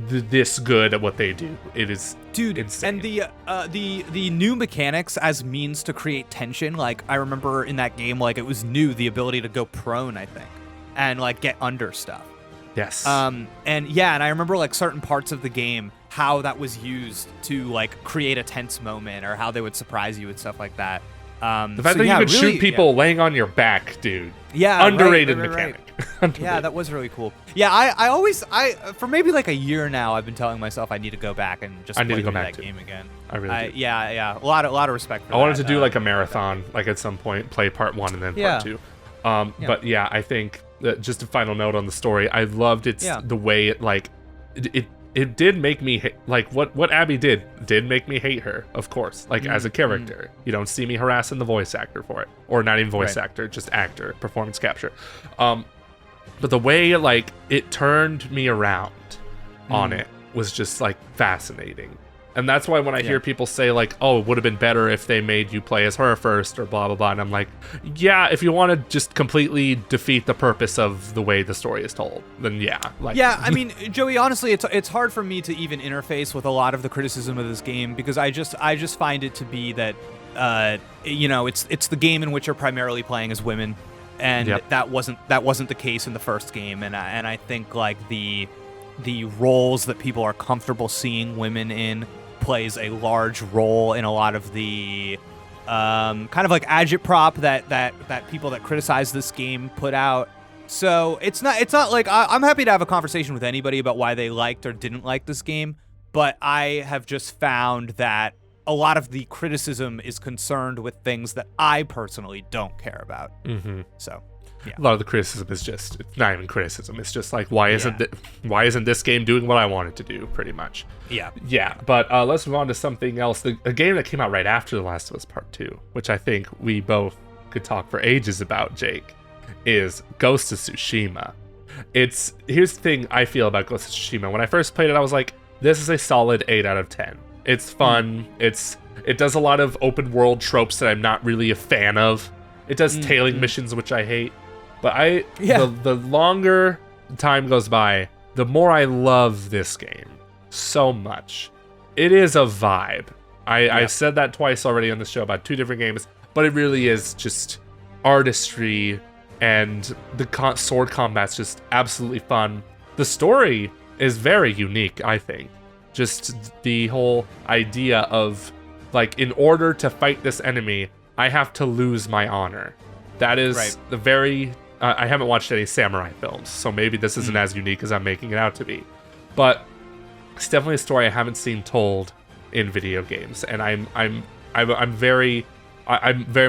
this good at what they do. It is insane. And the new mechanics as means to create tension, like I remember in that game, like it was new, the ability to go prone, I think, and like get under stuff. Yes. And I remember like certain parts of the game, how that was used to like create a tense moment, or how they would surprise you and stuff like that. The fact that you could shoot people laying on your back, dude. Yeah, underrated mechanic. Yeah, that was really cool. Yeah, I for maybe like a year now, I've been telling myself I need to go back and just play that game again. I really do. Yeah, a lot of respect for that. I wanted to do like a marathon, like at some point, play part 1 and then part 2. But yeah, I think that just a final note on the story. I loved the way it like it did make me like what Abby did make me hate her, of course, like as a character. You don't see me harassing the voice actor for it, or not even voice actor, just actor, performance capture. But the way like it turned me around on it was just like fascinating. And that's why when I hear people say like, oh, it would have been better if they made you play as her first or blah, blah, blah. And I'm like, yeah, if you want to just completely defeat the purpose of the way the story is told, then yeah. Like, yeah, I mean, Joey, honestly, it's hard for me to even interface with a lot of the criticism of this game, because I just find it to be that, it's the game in which you're primarily playing as women. And that wasn't the case in the first game. And I think like the roles that people are comfortable seeing women in plays a large role in a lot of the kind of like agitprop that people that criticize this game put out. So it's not like I'm happy to have a conversation with anybody about why they liked or didn't like this game, but I have just found that a lot of the criticism is concerned with things that I personally don't care about. So yeah. A lot of the criticism is just, it's not even criticism. It's just like, why isn't this game doing what I want it to do, pretty much? Yeah. But let's move on to something else. A game that came out right after The Last of Us Part 2, which I think we both could talk for ages about, Jake, is Ghost of Tsushima. Here's the thing I feel about Ghost of Tsushima. When I first played it, I was like, this is a solid 8 out of 10. It's fun. It does a lot of open world tropes that I'm not really a fan of. It does tailing missions, which I hate. But the longer time goes by, the more I love this game so much. It is a vibe. I've said that twice already on the show about 2 different games, but it really is just artistry, and the sword combat's just absolutely fun. The story is very unique, I think. Just the whole idea of, like, in order to fight this enemy, I have to lose my honor. That is the very... I haven't watched any samurai films, so maybe this isn't as unique as I'm making it out to be. But it's definitely a story I haven't seen told in video games, and I'm very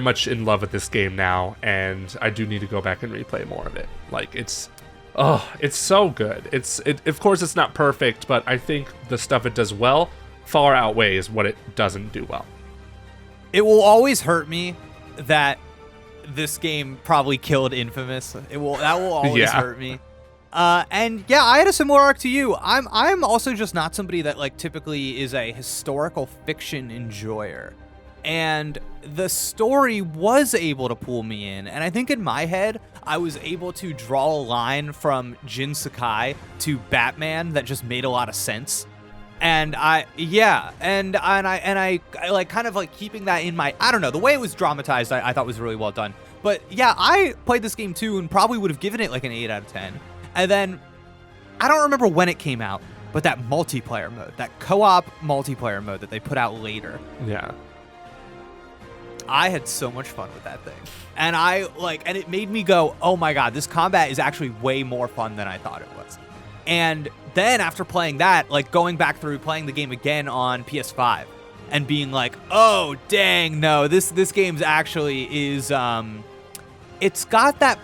much in love with this game now, and I do need to go back and replay more of it. Like, it's so good. Of course it's not perfect, but I think the stuff it does well far outweighs what it doesn't do well. It will always hurt me that this game probably killed Infamous. That will always hurt me. And yeah, I had a similar arc to you. I'm also just not somebody that like typically is a historical fiction enjoyer. And the story was able to pull me in. And I think in my head, I was able to draw a line from Jin Sakai to Batman that just made a lot of sense. And I like kind of like keeping that in my, I don't know, the way it was dramatized, I thought was really well done. But yeah, I played this game too and probably would have given it like an 8 out of 10. And then I don't remember when it came out, but that multiplayer mode, that co-op multiplayer mode that they put out later. Yeah. I had so much fun with that thing. And and it made me go, oh my God, this combat is actually way more fun than I thought it was. And then after playing that, like going back through playing the game again on PS5 and being like, oh dang, no, this game's actually is, it's got that,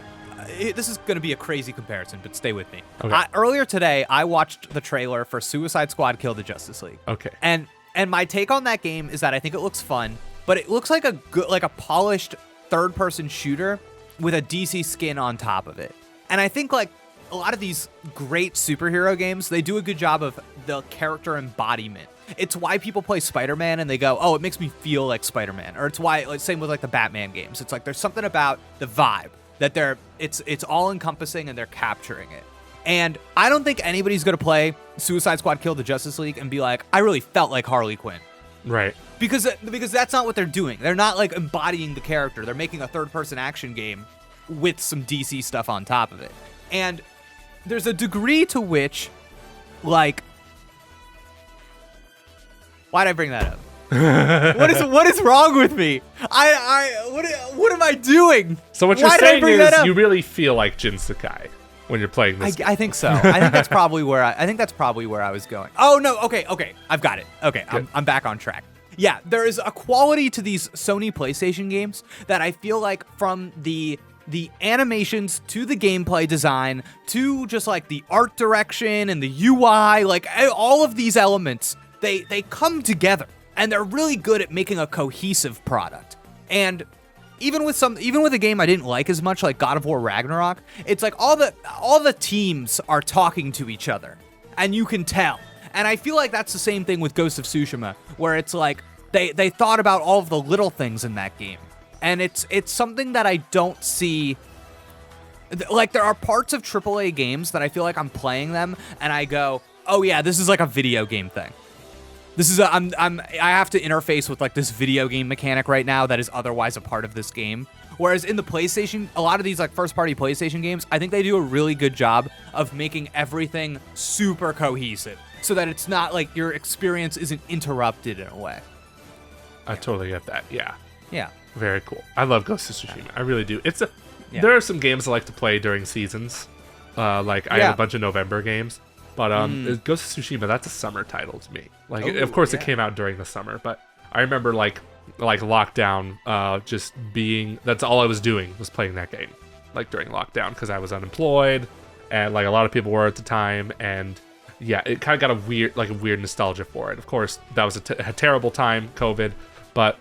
this is going to be a crazy comparison, but stay with me. Okay. Earlier today, I watched the trailer for Suicide Squad Kill the Justice League. Okay. And my take on that game is that I think it looks fun, but it looks like a polished third-person shooter with a DC skin on top of it. And I think like a lot of these great superhero games, they do a good job of the character embodiment. It's why people play Spider-Man and they go, oh, it makes me feel like Spider-Man. Or it's why, like, same with like the Batman games. It's like there's something about the vibe that it's all encompassing and they're capturing it. And I don't think anybody's gonna play Suicide Squad Kill the Justice League and be like, I really felt like Harley Quinn. Right. Because that's not what they're doing. They're not like embodying the character. They're making a third-person action game with some DC stuff on top of it. And there's a degree to which, like, why'd I bring that up? what is wrong with me? What am I doing? So what you're saying is you really feel like Jin Sakai when you're playing this game. I think so. I think that's probably where I was going. Oh no, okay. I've got it. Okay, I'm back on track. Yeah, there is a quality to these Sony PlayStation games that I feel like from the animations to the gameplay design to just like the art direction and the UI, like all of these elements, they come together and they're really good at making a cohesive product. And even with a game I didn't like as much, like God of War Ragnarok, it's like all the teams are talking to each other, and you can tell. And I feel like that's the same thing with Ghost of Tsushima, where it's like they thought about all of the little things in that game, and it's something that I don't see. Like there are parts of AAA games that I feel like I'm playing them, and I go, oh yeah, this is like a video game thing. This is I have to interface with like this video game mechanic right now that is otherwise a part of this game. Whereas in the PlayStation, a lot of these like first-party PlayStation games, I think they do a really good job of making everything super cohesive so that it's not like your experience isn't interrupted in a way. I totally get that. Yeah. Yeah. Very cool. I love Ghost of Tsushima. I really do. There are some games I like to play during seasons. I have a bunch of November games. But Ghost of Tsushima, that's a summer title to me. Like, of course, it came out during the summer, but I remember like lockdown, just being that's all I was doing was playing that game, like during lockdown because I was unemployed, and like a lot of people were at the time, and yeah, it kind of got a weird nostalgia for it. Of course, that was a terrible time, COVID, but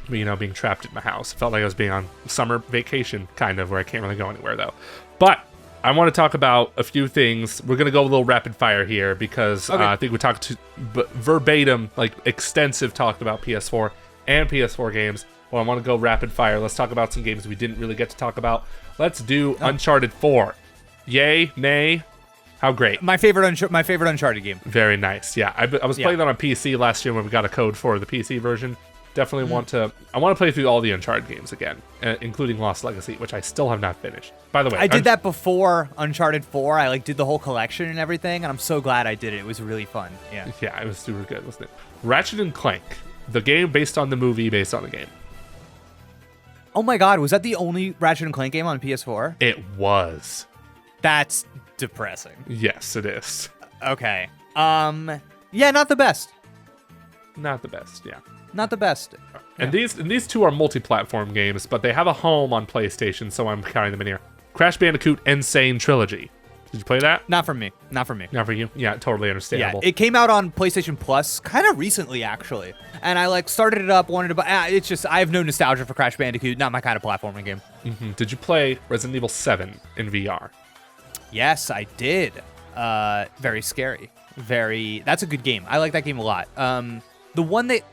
being trapped at my house, it felt like I was being on summer vacation, kind of, where I can't really go anywhere though. But I want to talk about a few things. We're going to go a little rapid fire here because I think we talked verbatim, like extensive talk about PS4 and PS4 games. Well, I want to go rapid fire. Let's talk about some games we didn't really get to talk about. Let's do Uncharted 4. Yay, nay, how great. My favorite Uncharted game. Very nice. Yeah, I was playing that on PC last year when we got a code for the PC version. Definitely want to play through all the Uncharted games again, including Lost Legacy, which I still have not finished. By the way, I did that before Uncharted 4. I did the whole collection and everything, and I'm so glad I did it. It was really fun. Yeah. Yeah, it was super good, wasn't it? Ratchet and Clank, the game based on the movie based on the game. Oh my God, was that the only Ratchet and Clank game on PS4? It was. That's depressing. Yes, it is. Okay. Yeah, not the best. Not the best, yeah. Not the best. And these two are multi-platform games, but they have a home on PlayStation, so I'm counting them in here. Crash Bandicoot Insane Trilogy. Did you play that? Not for me. Not for you? Yeah, totally understandable. Yeah, it came out on PlayStation Plus kind of recently, actually. And I started it up, wanted to buy. It's just I have no nostalgia for Crash Bandicoot. Not my kind of platforming game. Mm-hmm. Did you play Resident Evil 7 in VR? Yes, I did. Very scary. That's a good game. I like that game a lot. The one that...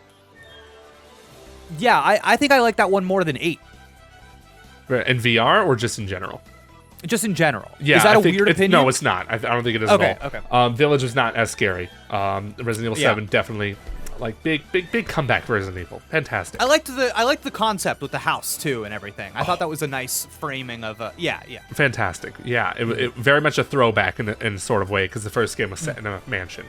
Yeah, I think I like that one more than 8. In VR or just in general? Just in general. Yeah, is that a weird opinion? No, it's not. I don't think it is at all. Okay. Village was not as scary. Resident Evil 7 definitely, like big comeback for Resident Evil. Fantastic. I liked the concept with the house too and everything. I thought that was a nice framing of a Fantastic. Yeah, it very much a throwback in a sort of way because the first game was set in a mansion.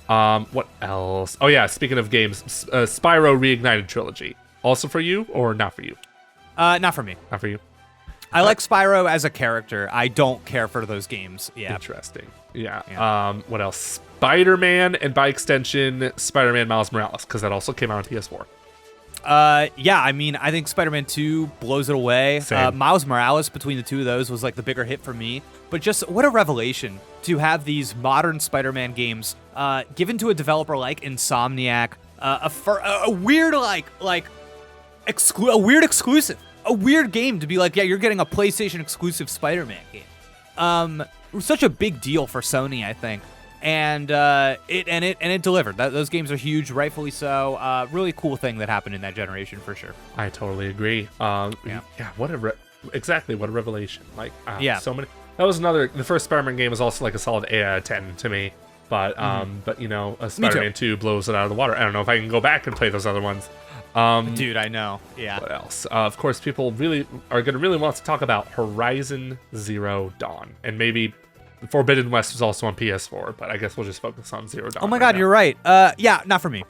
What else? Oh yeah, speaking of games, Spyro Reignited Trilogy. Also for you or not for you? Not for me. Not for you. I like Spyro as a character. I don't care for those games. Yeah. Interesting. Yeah. What else? Spider-Man, and by extension, Spider-Man Miles Morales, because that also came out on PS4. Yeah, I mean, I think Spider-Man 2 blows it away. Miles Morales, between the two of those, was like the bigger hit for me. But just what a revelation to have these modern Spider-Man games given to a developer like Insomniac, a weird exclusive. a weird game to be like, yeah, you're getting a PlayStation exclusive Spider-Man game. It was such a big deal for Sony, I think. And it delivered. Those games are huge, rightfully so. Really cool thing that happened in that generation for sure. I totally agree. Yeah, what a exactly what a revelation. Like, so many. That was another. The first Spider-Man game was also like a solid 8 out of 10 to me. But but you know, Spider-Man 2 blows it out of the water. I don't know if I can go back and play those other ones. Dude, I know. Yeah. What else? Of course, people really are going to really want to talk about Horizon Zero Dawn, and maybe Forbidden West was also on PS4, but I guess we'll just focus on Zero Dawn. Oh my God, you're right. Yeah, not for me.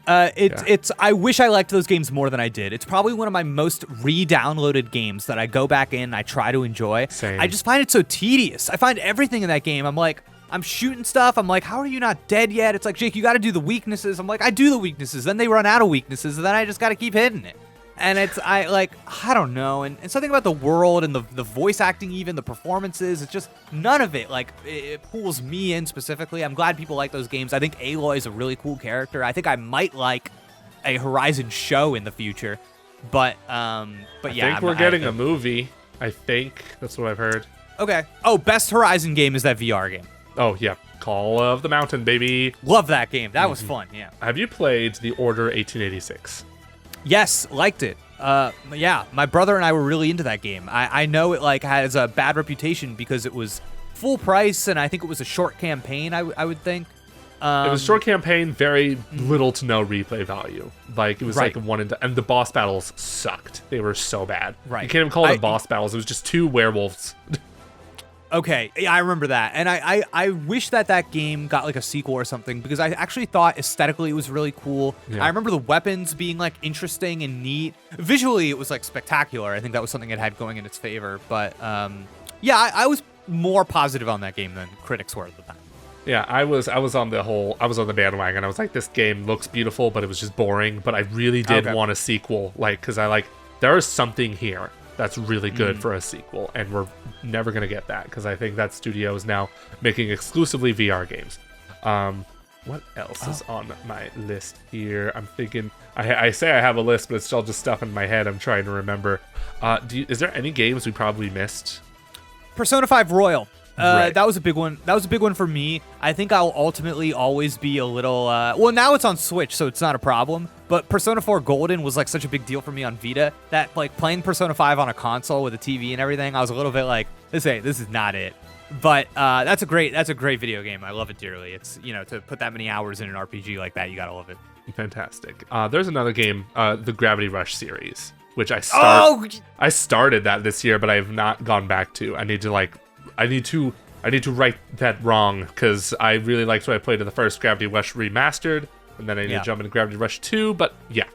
It's. I wish I liked those games more than I did. It's probably one of my most re-downloaded games that I go back in, I try to enjoy. Same. I just find it so tedious. I find everything in that game. I'm like, I'm shooting stuff. I'm like, how are you not dead yet? It's like, Jake, you got to do the weaknesses. I'm like, I do the weaknesses. Then they run out of weaknesses, and then I just got to keep hitting it. And I don't know. And something about the world and the voice acting, even the performances, it's just none of it. Like, it pulls me in specifically. I'm glad people like those games. I think Aloy is a really cool character. I think I might like a Horizon show in the future. But yeah. I think we're getting a movie. I think that's what I've heard. Okay. Oh, best Horizon game is that VR game. Oh, yeah. Call of the Mountain, baby. Love that game. That was fun, yeah. Have you played The Order 1886? Yes, liked it. Yeah, my brother and I were really into that game. I know it like has a bad reputation because it was full price, and I think it was a short campaign, I would think. It was a short campaign, very little to no replay value. Like, it was like and the boss battles sucked. They were so bad. Right. You can't even call them boss battles. It was just 2 werewolves. Okay, yeah, I remember that. And I wish that game got like a sequel or something, because I actually thought aesthetically it was really cool. Yeah. I remember the weapons being like interesting and neat. Visually, it was like spectacular. I think that was something it had going in its favor. But yeah, I was more positive on that game than critics were at the time. Yeah, I was on the bandwagon. I was like, this game looks beautiful, but it was just boring. But I really did want a sequel, like, because there is something here that's really good for a sequel, and we're never gonna get that because I think that studio is now making exclusively VR games. What else is on my list here? I'm thinking. I say I have a list, but it's still just stuff in my head. I'm trying to remember. Is there any games we probably missed? Persona 5 Royal. Right. That was a big one. That was a big one for me. I think I'll ultimately always be a little. Well, now it's on Switch, so it's not a problem. But Persona 4 Golden was like such a big deal for me on Vita that like playing Persona 5 on a console with a TV and everything, I was a little bit like, this is not it. But that's a great video game. I love it dearly. It's, you know, to put that many hours in an RPG like that, you gotta love it. Fantastic. There's another game, the Gravity Rush series, which I started that this year, but I have not gone back to. I need to right that wrong, because I really liked what I played in the first Gravity Rush Remastered, and then I need to jump into Gravity Rush 2, but yeah.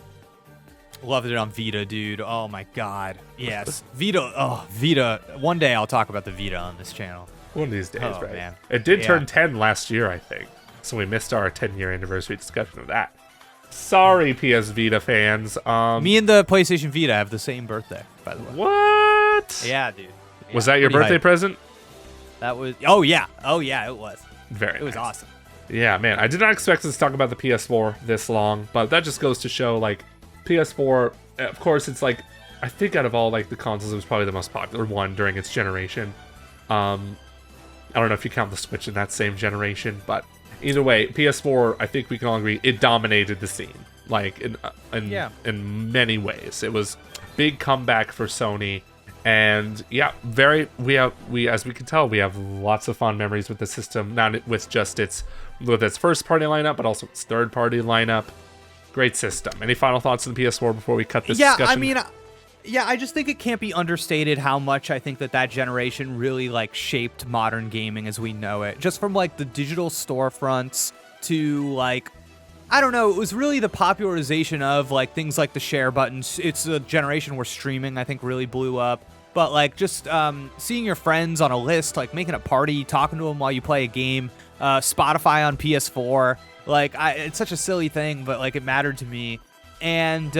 Loved it on Vita, dude. Oh my God. Yes. Vita. Oh, Vita. One day I'll talk about the Vita on this channel. One of these days, right? Man. It did turn 10 last year, I think, so we missed our 10-year anniversary discussion of that. Sorry, PS Vita fans. Me and the PlayStation Vita have the same birthday, by the way. What? Yeah, dude. Yeah, was that your birthday present? That was. Oh yeah, it was. It was awesome. Yeah, man. I did not expect us to talk about the PS4 this long, but that just goes to show, like, PS4. Of course, it's like, I think out of all like the consoles, it was probably the most popular one during its generation. I don't know if you count the Switch in that same generation, but either way, PS4, I think we can all agree, it dominated the scene, like in many ways. It was big comeback for Sony. And yeah, we as we can tell, we have lots of fond memories with the system, not with just its first party lineup, but also its third party lineup. Great system. Any final thoughts on the PS4 before we cut this discussion? I mean, I just think it can't be understated how much I think that generation really like shaped modern gaming as we know it. Just from like the digital storefronts to like, I don't know, it was really the popularization of like things like the share buttons. It's a generation where streaming, I think, really blew up. But like just seeing your friends on a list, like making a party, talking to them while you play a game, Spotify on PS4, like it's such a silly thing, but like it mattered to me. And for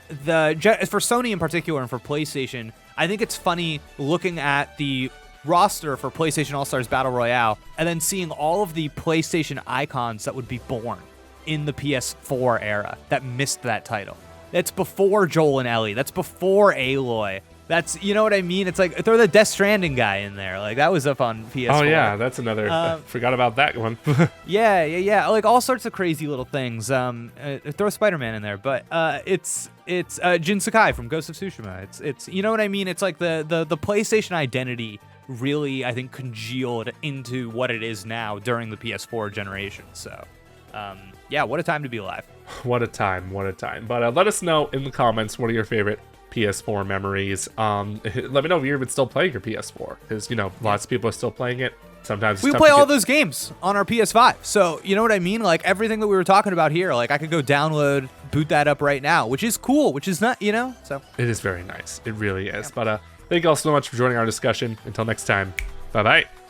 Sony in particular and for PlayStation, I think it's funny looking at the roster for PlayStation All-Stars Battle Royale and then seeing all of the PlayStation icons that would be born in the PS4 era that missed that title. That's before Joel and Ellie. That's before Aloy. That's, you know what I mean? It's like, throw the Death Stranding guy in there. Like, that was up on PS4. Oh, yeah, that's another, forgot about that one. Yeah. Like, all sorts of crazy little things. Throw Spider-Man in there. But it's Jin Sakai from Ghost of Tsushima. It's you know what I mean? It's like the PlayStation identity really, I think, congealed into what it is now during the PS4 generation. So, yeah, what a time to be alive. What a time. But let us know in the comments, what are your favorite PS4 memories. Let me know if you're even still playing your PS4, because, you know, lots of people are still playing it. Sometimes it's we tough play to all get... those games on our PS5. So, you know what I mean? Like, everything that we were talking about here, like, I could go download, boot that up right now, which is cool, which is not, you know, so. It is very nice. It really is. Yeah. But thank you all so much for joining our discussion. Until next time, bye-bye.